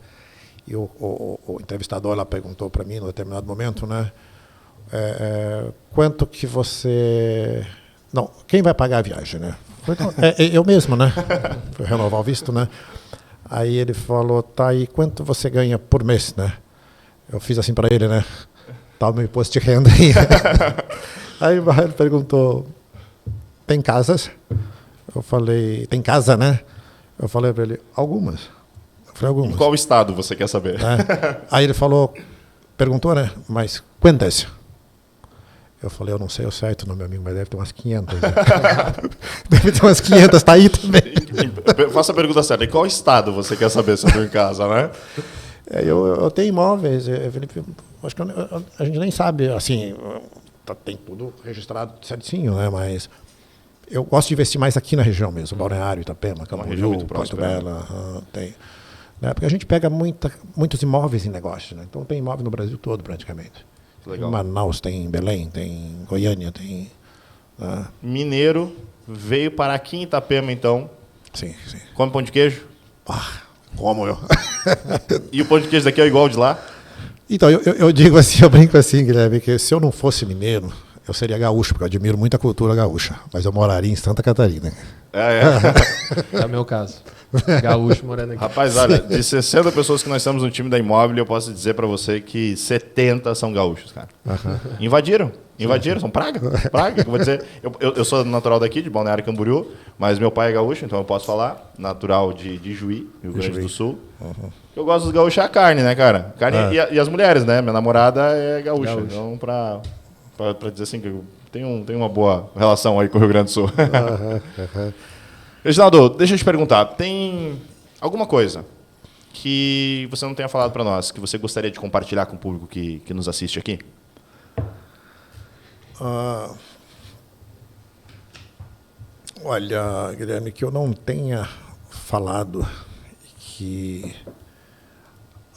C: E o entrevistador lá perguntou para mim, num determinado momento, né? Quanto que você... Não, quem vai pagar a viagem, né? Eu mesmo, né? Fui renovar o visto, né? Aí ele falou, tá, e quanto você ganha por mês, né? Eu fiz assim para ele, né? Tá o meu imposto de renda aí. Aí ele perguntou, tem casas? Eu falei, tem casa, né? Eu falei para ele, algumas. Eu falei, algumas.
A: Em qual estado você quer saber?
C: Aí ele falou, perguntou, né? Mas quantas? Eu falei, eu não sei o certo, não, meu amigo, mas deve ter umas 500. Né? Deve ter umas 500, tá aí também.
A: Faça a pergunta certa. Em qual estado você quer saber se eu estou em casa, né?
C: Eu tenho imóveis, Felipe, acho que a gente nem sabe, assim, tem tudo registrado certinho, né? Mas eu gosto de investir mais aqui na região mesmo, Balneário, Itapema, Camboriú, Porto Belo, tem. Né? Porque a gente pega muitos imóveis em negócio, né? Então tem imóvel no Brasil todo, praticamente.
A: Legal.
C: Em Manaus, tem em Belém, tem em Goiânia, tem...
A: Mineiro, veio parar aqui em Itapema, então.
C: Sim.
A: Come pão de queijo?
C: Como eu?
A: E o pão de queijo daqui é igual de lá?
C: Então, eu digo assim, eu brinco assim, Guilherme, que se eu não fosse mineiro, eu seria gaúcho, porque eu admiro muito a cultura gaúcha. Mas eu moraria em Santa Catarina.
B: É o meu caso. Gaúcho morando aqui.
A: Rapaz, olha, de 60 pessoas que nós estamos no time da Imóvel, eu posso dizer para você que 70 são gaúchos, cara. Invadiram, são praga, que eu vou dizer. Eu sou natural daqui, de Balneário Camboriú, mas meu pai é gaúcho, então eu posso falar, natural de Juí, Rio Grande do Sul. Eu gosto dos gaúchos é a carne, né, cara? Carne e as mulheres, né? Minha namorada é gaúcha, então pra dizer assim que eu tenho uma boa relação aí com o Rio Grande do Sul. Reginaldo, deixa eu te perguntar, tem alguma coisa que você não tenha falado para nós, que você gostaria de compartilhar com o público que nos assiste aqui?
C: Olha, Guilherme, que eu não tenha falado, que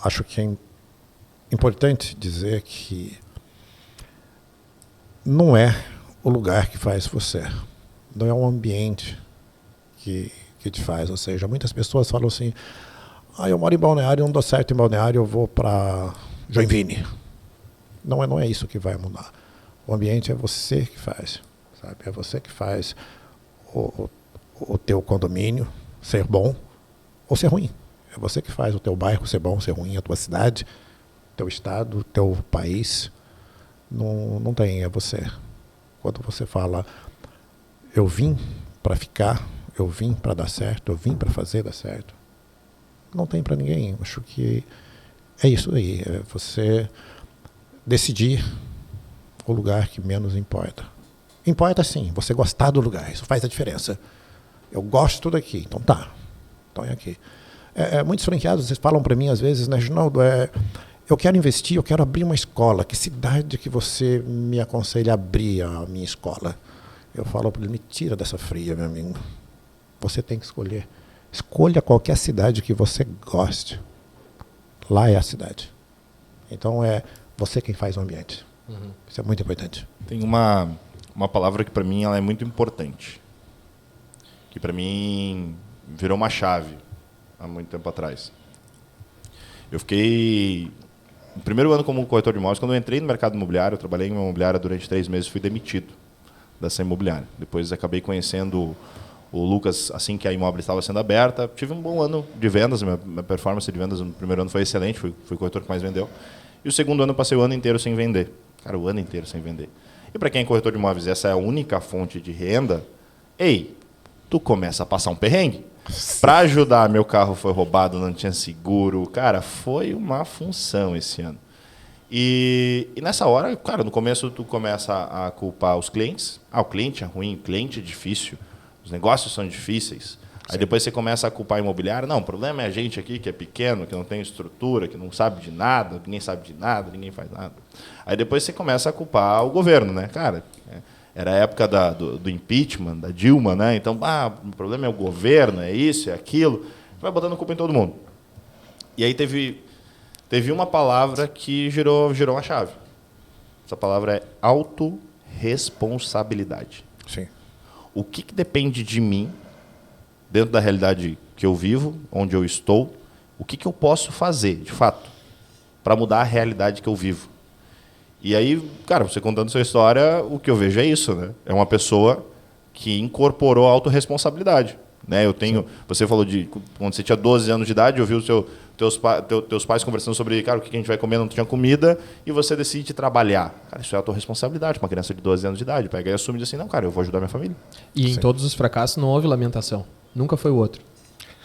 C: acho que é importante dizer que não é o lugar que faz você, não é o ambiente que te faz. Ou seja, muitas pessoas falam assim, eu moro em Balneário, não dou certo em Balneário, eu vou para Joinville. Não é isso que vai mudar. O ambiente é você que faz, sabe? É você que faz o teu condomínio ser bom ou ser ruim. É você que faz o teu bairro ser bom, ser ruim, a tua cidade, teu estado, teu país. Não tem, é você. Quando você fala, eu vim para ficar, eu vim para dar certo, eu vim para fazer dar certo, não tem para ninguém. Eu acho que é isso aí, é você decidir o lugar que menos importa. Importa sim, você gostar do lugar, isso faz a diferença. Eu gosto daqui, então tá, então é aqui. Muitos franqueados falam para mim às vezes, né, Reginaldo, eu quero investir, eu quero abrir uma escola, que cidade que você me aconselha a abrir a minha escola? Eu falo para ele, me tira dessa fria, meu amigo. Você tem que escolher. Escolha qualquer cidade que você goste. Lá é a cidade. Então é você quem faz o ambiente. Isso é muito importante.
A: Tem uma palavra que para mim ela é muito importante. Que para mim virou uma chave há muito tempo atrás. Eu fiquei... No primeiro ano como corretor de imóveis, quando eu entrei no mercado imobiliário, eu trabalhei em uma imobiliária durante 3 meses e fui demitido dessa imobiliária. Depois acabei conhecendo o Lucas assim que a imóvel estava sendo aberta. Tive um bom ano de vendas, minha performance de vendas no primeiro ano foi excelente, fui o corretor que mais vendeu. E o segundo ano eu passei o ano inteiro sem vender. Cara, o ano inteiro sem vender. E para quem é corretor de imóveis, essa é a única fonte de renda, tu começa a passar um perrengue. Para ajudar, meu carro foi roubado, não tinha seguro. Cara, foi uma função esse ano. E nessa hora, cara, no começo tu começa a culpar os clientes. O cliente é ruim, o cliente é difícil, os negócios são difíceis. Sim. Aí depois você começa a culpar a imobiliária. Não, o problema é a gente aqui que é pequeno, que não tem estrutura, que não sabe de nada, ninguém sabe de nada, ninguém faz nada. Aí depois você começa a culpar o governo, né? Cara, Era a época do impeachment, da Dilma, né? Então, o problema é o governo, é isso, é aquilo. Vai botando culpa em todo mundo. E aí teve uma palavra que girou uma chave. Essa palavra é autorresponsabilidade.
C: Sim.
A: O que depende de mim, dentro da realidade que eu vivo, onde eu estou, o que eu posso fazer, de fato, para mudar a realidade que eu vivo. E aí, cara, você contando sua história, o que eu vejo é isso, né? É uma pessoa que incorporou a autorresponsabilidade. Né? Você falou de quando você tinha 12 anos de idade, ouviu teus pais conversando sobre, cara, o que a gente vai comer, não tinha comida, e você decide trabalhar. Cara, isso é autorresponsabilidade, uma criança de 12 anos de idade. Pega e assume e diz assim, não, cara, eu vou ajudar minha família.
B: E em todos os fracassos não houve lamentação. Nunca foi o outro.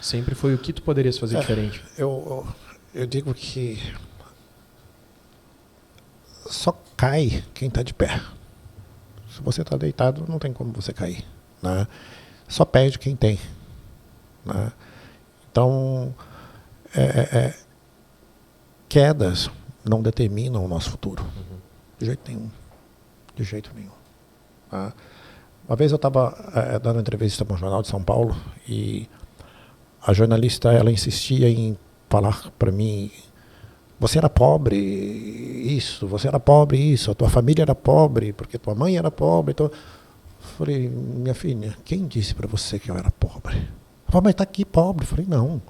B: Sempre foi o que tu poderias fazer diferente.
C: Eu digo que só cai quem está de pé. Se você está deitado, não tem como você cair. Né? Só perde quem tem. Né? Então, quedas não determinam o nosso futuro. De jeito nenhum. De jeito nenhum. Né? Uma vez eu estava dando entrevista para um jornal de São Paulo e a jornalista ela insistia em falar para mim: você era pobre, você era pobre, isso, a tua família era pobre, porque tua mãe era pobre. Então, eu falei, minha filha, quem disse para você que eu era pobre? Ela falou, mas está aqui pobre. Eu falei, não,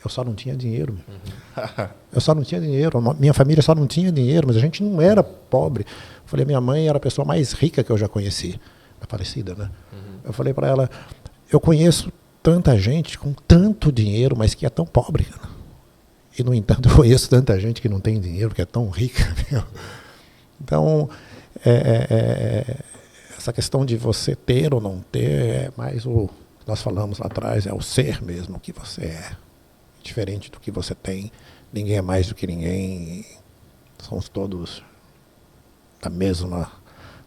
C: eu só não tinha dinheiro. Eu só não tinha dinheiro, minha família só não tinha dinheiro, mas a gente não era pobre. Eu falei, minha mãe era a pessoa mais rica que eu já conheci. É falecida, né? Eu falei para ela, eu conheço tanta gente com tanto dinheiro, mas que é tão pobre, cara. E, no entanto, eu conheço tanta gente que não tem dinheiro, que é tão rica. Meu. Então, essa questão de você ter ou não ter é mais o que nós falamos lá atrás, é o ser mesmo, o que você é. Diferente do que você tem, ninguém é mais do que ninguém. Somos todos da mesma,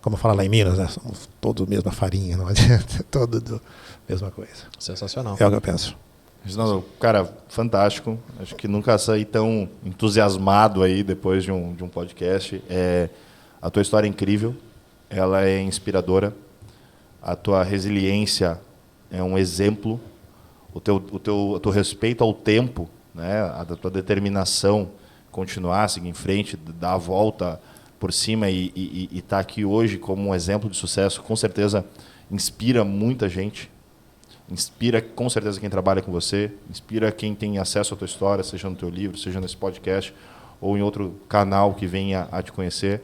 C: como fala lá em Minas, né? Somos todos a mesma farinha, não adianta, todos a mesma coisa.
B: Sensacional.
C: É o que eu penso.
A: Reginaldo, cara, fantástico. Acho que nunca saí tão entusiasmado aí depois de um podcast. A tua história é incrível, ela é inspiradora. A tua resiliência é um exemplo. O teu respeito ao tempo, né? A tua determinação, continuar, seguir em frente, dar a volta por cima e estar aqui hoje como um exemplo de sucesso, com certeza inspira muita gente. Inspira com certeza quem trabalha com você, inspira quem tem acesso à tua história, seja no teu livro, seja nesse podcast ou em outro canal que venha a te conhecer.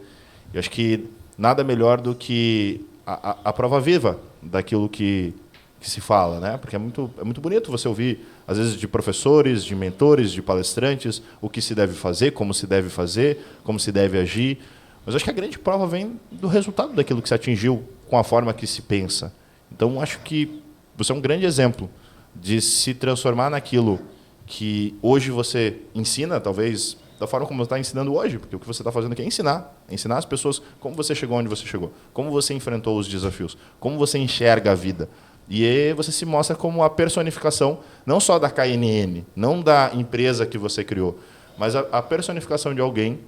A: Eu acho que nada melhor do que a prova viva daquilo que se fala, né? Porque é muito bonito você ouvir, às vezes, de professores, de mentores, de palestrantes, o que se deve fazer, como se deve agir. Mas acho que a grande prova vem do resultado daquilo que se atingiu com a forma que se pensa. Então, acho que você é um grande exemplo de se transformar naquilo que hoje você ensina, talvez da forma como você está ensinando hoje, porque o que você está fazendo aqui é ensinar as pessoas como você chegou onde você chegou, como você enfrentou os desafios, como você enxerga a vida. E aí você se mostra como a personificação, não só da KNN, não da empresa que você criou, mas a personificação de alguém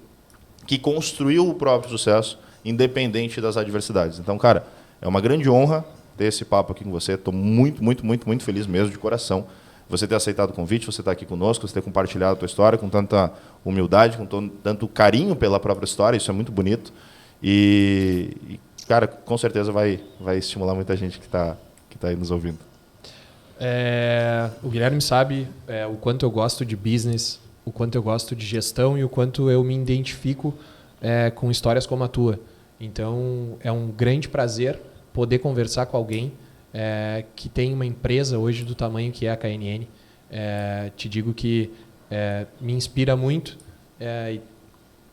A: que construiu o próprio sucesso, independente das adversidades. Então, cara, é uma grande honra ter esse papo aqui com você. Estou muito, muito, muito, muito feliz mesmo, de coração. Você ter aceitado o convite, você estar aqui conosco, você ter compartilhado a tua história com tanta humildade, com tanto carinho pela própria história. Isso é muito bonito. E cara, com certeza vai estimular muita gente que está aí nos ouvindo.
B: O Guilherme sabe o quanto eu gosto de business, o quanto eu gosto de gestão e o quanto eu me identifico com histórias como a tua. Então, é um grande prazer poder conversar com alguém que tem uma empresa hoje do tamanho que é a KNN. Te digo que me inspira muito e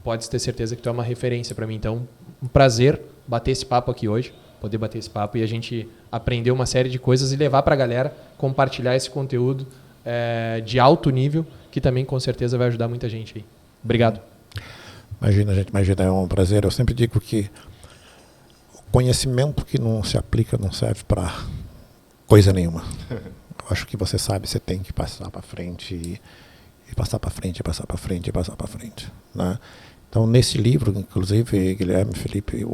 B: pode ter certeza que tu é uma referência para mim. Então, um prazer bater esse papo aqui hoje, poder bater esse papo e a gente aprender uma série de coisas e levar para a galera, compartilhar esse conteúdo de alto nível, que também com certeza vai ajudar muita gente aí. Obrigado.
C: Imagina, é um prazer. Eu sempre digo que conhecimento que não se aplica não serve para coisa nenhuma. Eu acho que você sabe, você tem que passar para frente e passar para frente, passar para frente e passar para frente. Né? Então, nesse livro, inclusive, Guilherme, Felipe,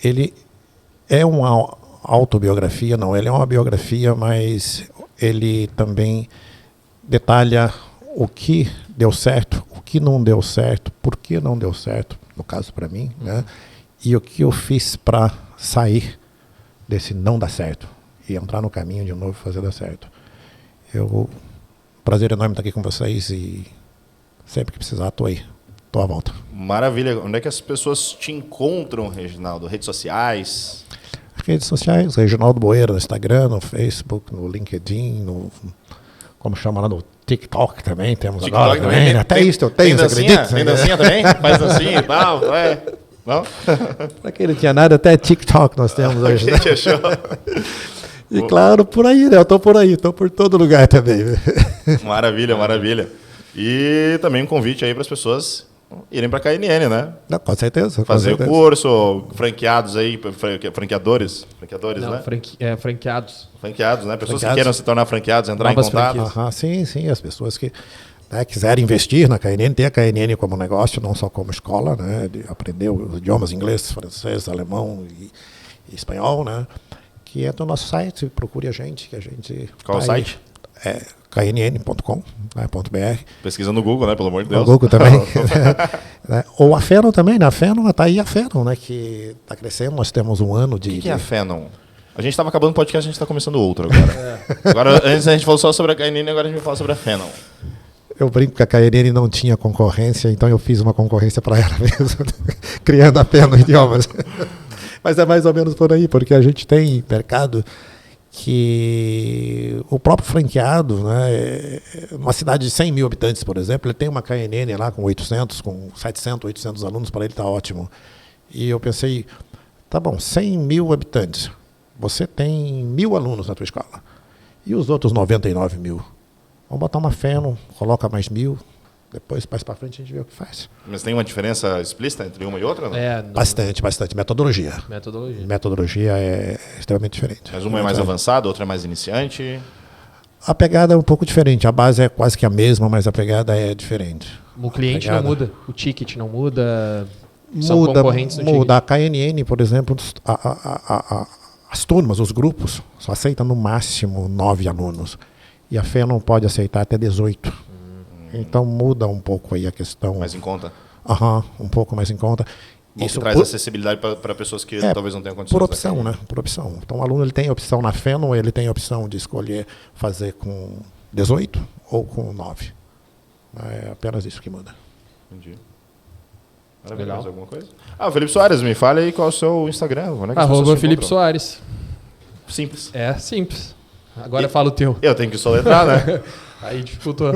C: ele É uma autobiografia, não, ele é uma biografia, mas ele também detalha o que deu certo, o que não deu certo, por que não deu certo, no caso para mim, né? E o que eu fiz para sair desse não dar certo e entrar no caminho de novo e fazer dar certo. Prazer enorme estar aqui com vocês e sempre que precisar, estou aí, estou à volta.
A: Maravilha. Onde é que as pessoas te encontram, Reginaldo? Redes sociais?
C: Redes sociais, Reginaldo Boeira no Instagram, no Facebook, no LinkedIn, como chama lá, no TikTok também, temos
A: TikTok
C: agora também. Até isso eu tenho,
A: você acredita? Tem dancinha também? Faz dancinha e tal? Não?
C: Para quem não tinha nada, até TikTok nós temos hoje. Né?
A: Show.
C: E claro, por aí, né? Eu estou por aí, estou por todo lugar também.
A: Maravilha, maravilha. E também um convite aí para as pessoas irem para a KNN, né?
C: Não, com certeza.
A: Fazer o curso, franqueados aí, franqueadores,
B: Não,
A: né?
B: franqueados.
A: Franqueados, né? Pessoas que
C: Franqueados.
A: queiram se tornar franqueados, entrar
B: Novas
A: em contato.
B: franquias.
C: Sim, as pessoas que quiserem investir na KNN, tem a KNN como negócio, não só como escola, né? De aprender os idiomas inglês, francês, alemão e espanhol, né? Que entra no nosso site, procure a gente, que a gente...
A: Qual o site?
C: É knn.com.br.
A: Pesquisa no Google, né? Pelo amor de
C: No
A: Deus.
C: Google também. Né? Ou a Fenon também, né? A Fenon, está aí a Fenon, né? Que está crescendo, nós temos um ano de...
A: O que é a Fenon? A gente estava acabando o podcast, a gente está começando outro agora. Agora, antes a gente falou só sobre a KNN, agora a gente vai falar sobre a Fenon.
C: Eu brinco que a KNN não tinha concorrência, então eu fiz uma concorrência para ela mesmo, criando a Fenon Idiomas. Mas é mais ou menos por aí, porque a gente tem mercado que o próprio franqueado, né, uma cidade de 100 mil habitantes, por exemplo, ele tem uma KNN lá com 800, com 700, 800 alunos, para ele está ótimo. E eu pensei, tá bom, 100 mil habitantes, você tem 1.000 alunos na tua escola, e os outros 99 mil? Vamos botar uma Fenon, coloca mais 1.000, depois, mais para frente, a gente vê o que faz.
A: Mas tem uma diferença explícita entre uma e outra? Não?
C: Bastante. Metodologia. Metodologia é extremamente diferente.
A: Mas uma é mais avançada, outra é mais iniciante?
C: A pegada é um pouco diferente. A base é quase que a mesma, mas a pegada é diferente.
B: O cliente não muda, o ticket não muda, são concorrentes no
C: muda. A KNN, por exemplo, as turmas, os grupos, só aceitam no máximo 9 alunos. E a Fenon pode aceitar até 18. Então muda um pouco aí a questão.
A: Mais em conta?
C: Um pouco mais em conta.
A: Bom, isso traz acessibilidade para pessoas que talvez não tenham condições.
C: Por opção, né? Por opção. Então o aluno ele tem a opção na Fenon, ele tem a opção de escolher fazer com 18 ou com 9. É apenas isso que muda.
A: Entendi. Legal. Mais alguma coisa? O Felipe Soares, me fale aí qual é o seu Instagram.
B: @Felipe Soares.
A: Simples.
B: É, simples. Agora fala o teu.
A: Eu tenho que soletrar, né?
B: Aí dificultou.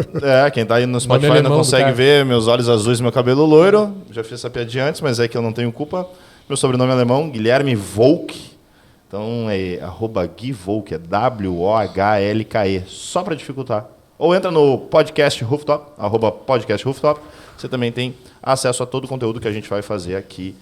A: Quem tá aí no Spotify não consegue ver meus olhos azuis e meu cabelo loiro. Já fiz essa piadinha antes, mas é que eu não tenho culpa. Meu sobrenome é alemão, Guilherme Volk. Então é @GuiVolk, é WOHLKE, só para dificultar. Ou entra no podcast Rooftop, @podcast Rooftop. Você também tem acesso a todo o conteúdo que a gente vai fazer aqui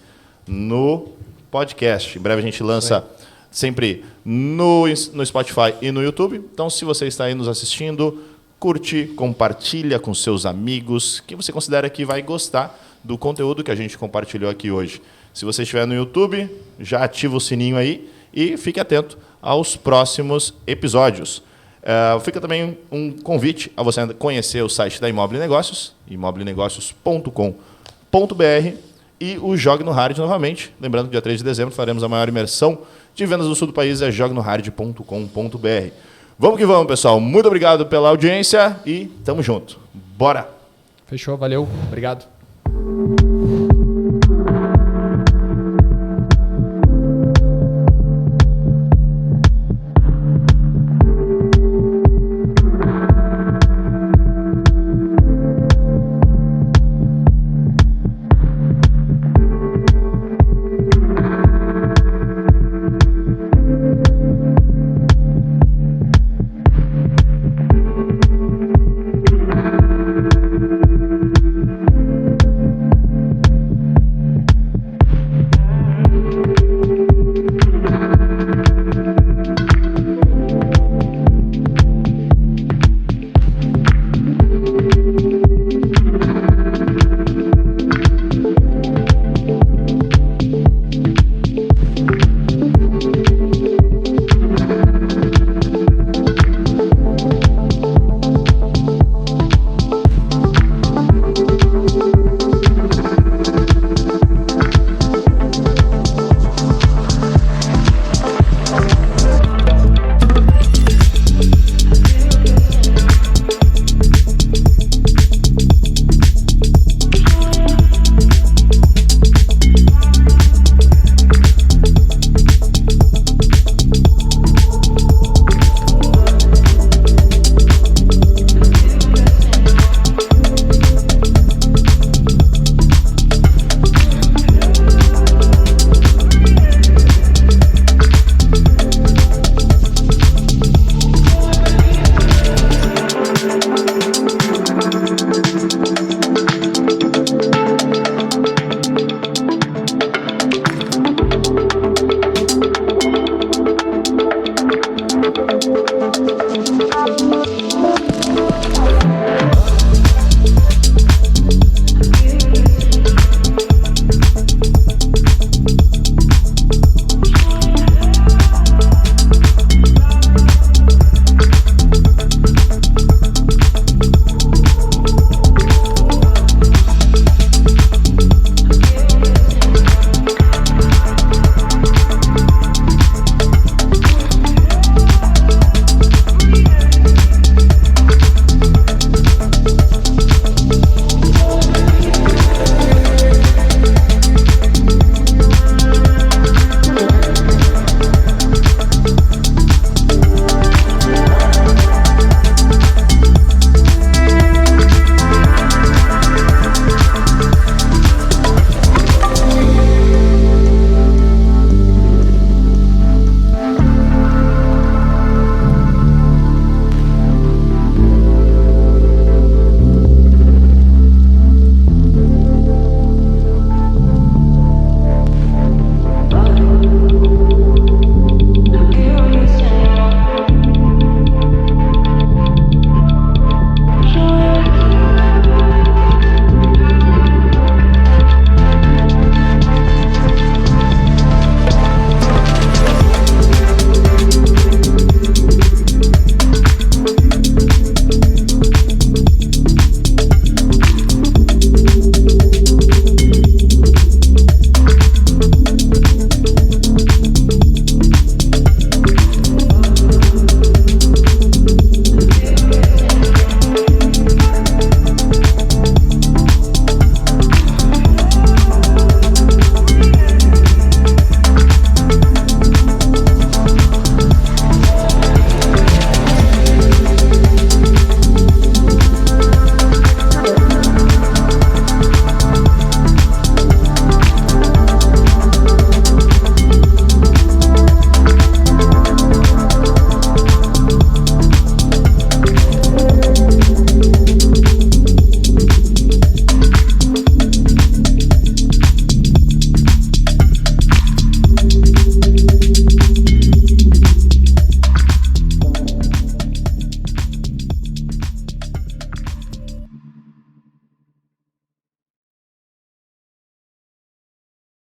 A: no podcast. Em breve a gente lança sempre no Spotify e no YouTube. Então, se você está aí nos assistindo, curte, compartilha com seus amigos, que você considera que vai gostar do conteúdo que a gente compartilhou aqui hoje. Se você estiver no YouTube, já ativa o sininho aí e fique atento aos próximos episódios. Fica também um convite a você conhecer o site da Imoble Negócios, imobelenegocios.com.br, e o Jogue no Hard novamente. Lembrando que dia 3 de dezembro faremos a maior imersão de vendas do sul do país, é joguenohard.com.br. Vamos que vamos, pessoal. Muito obrigado pela audiência e tamo junto. Bora!
B: Fechou, valeu. Obrigado.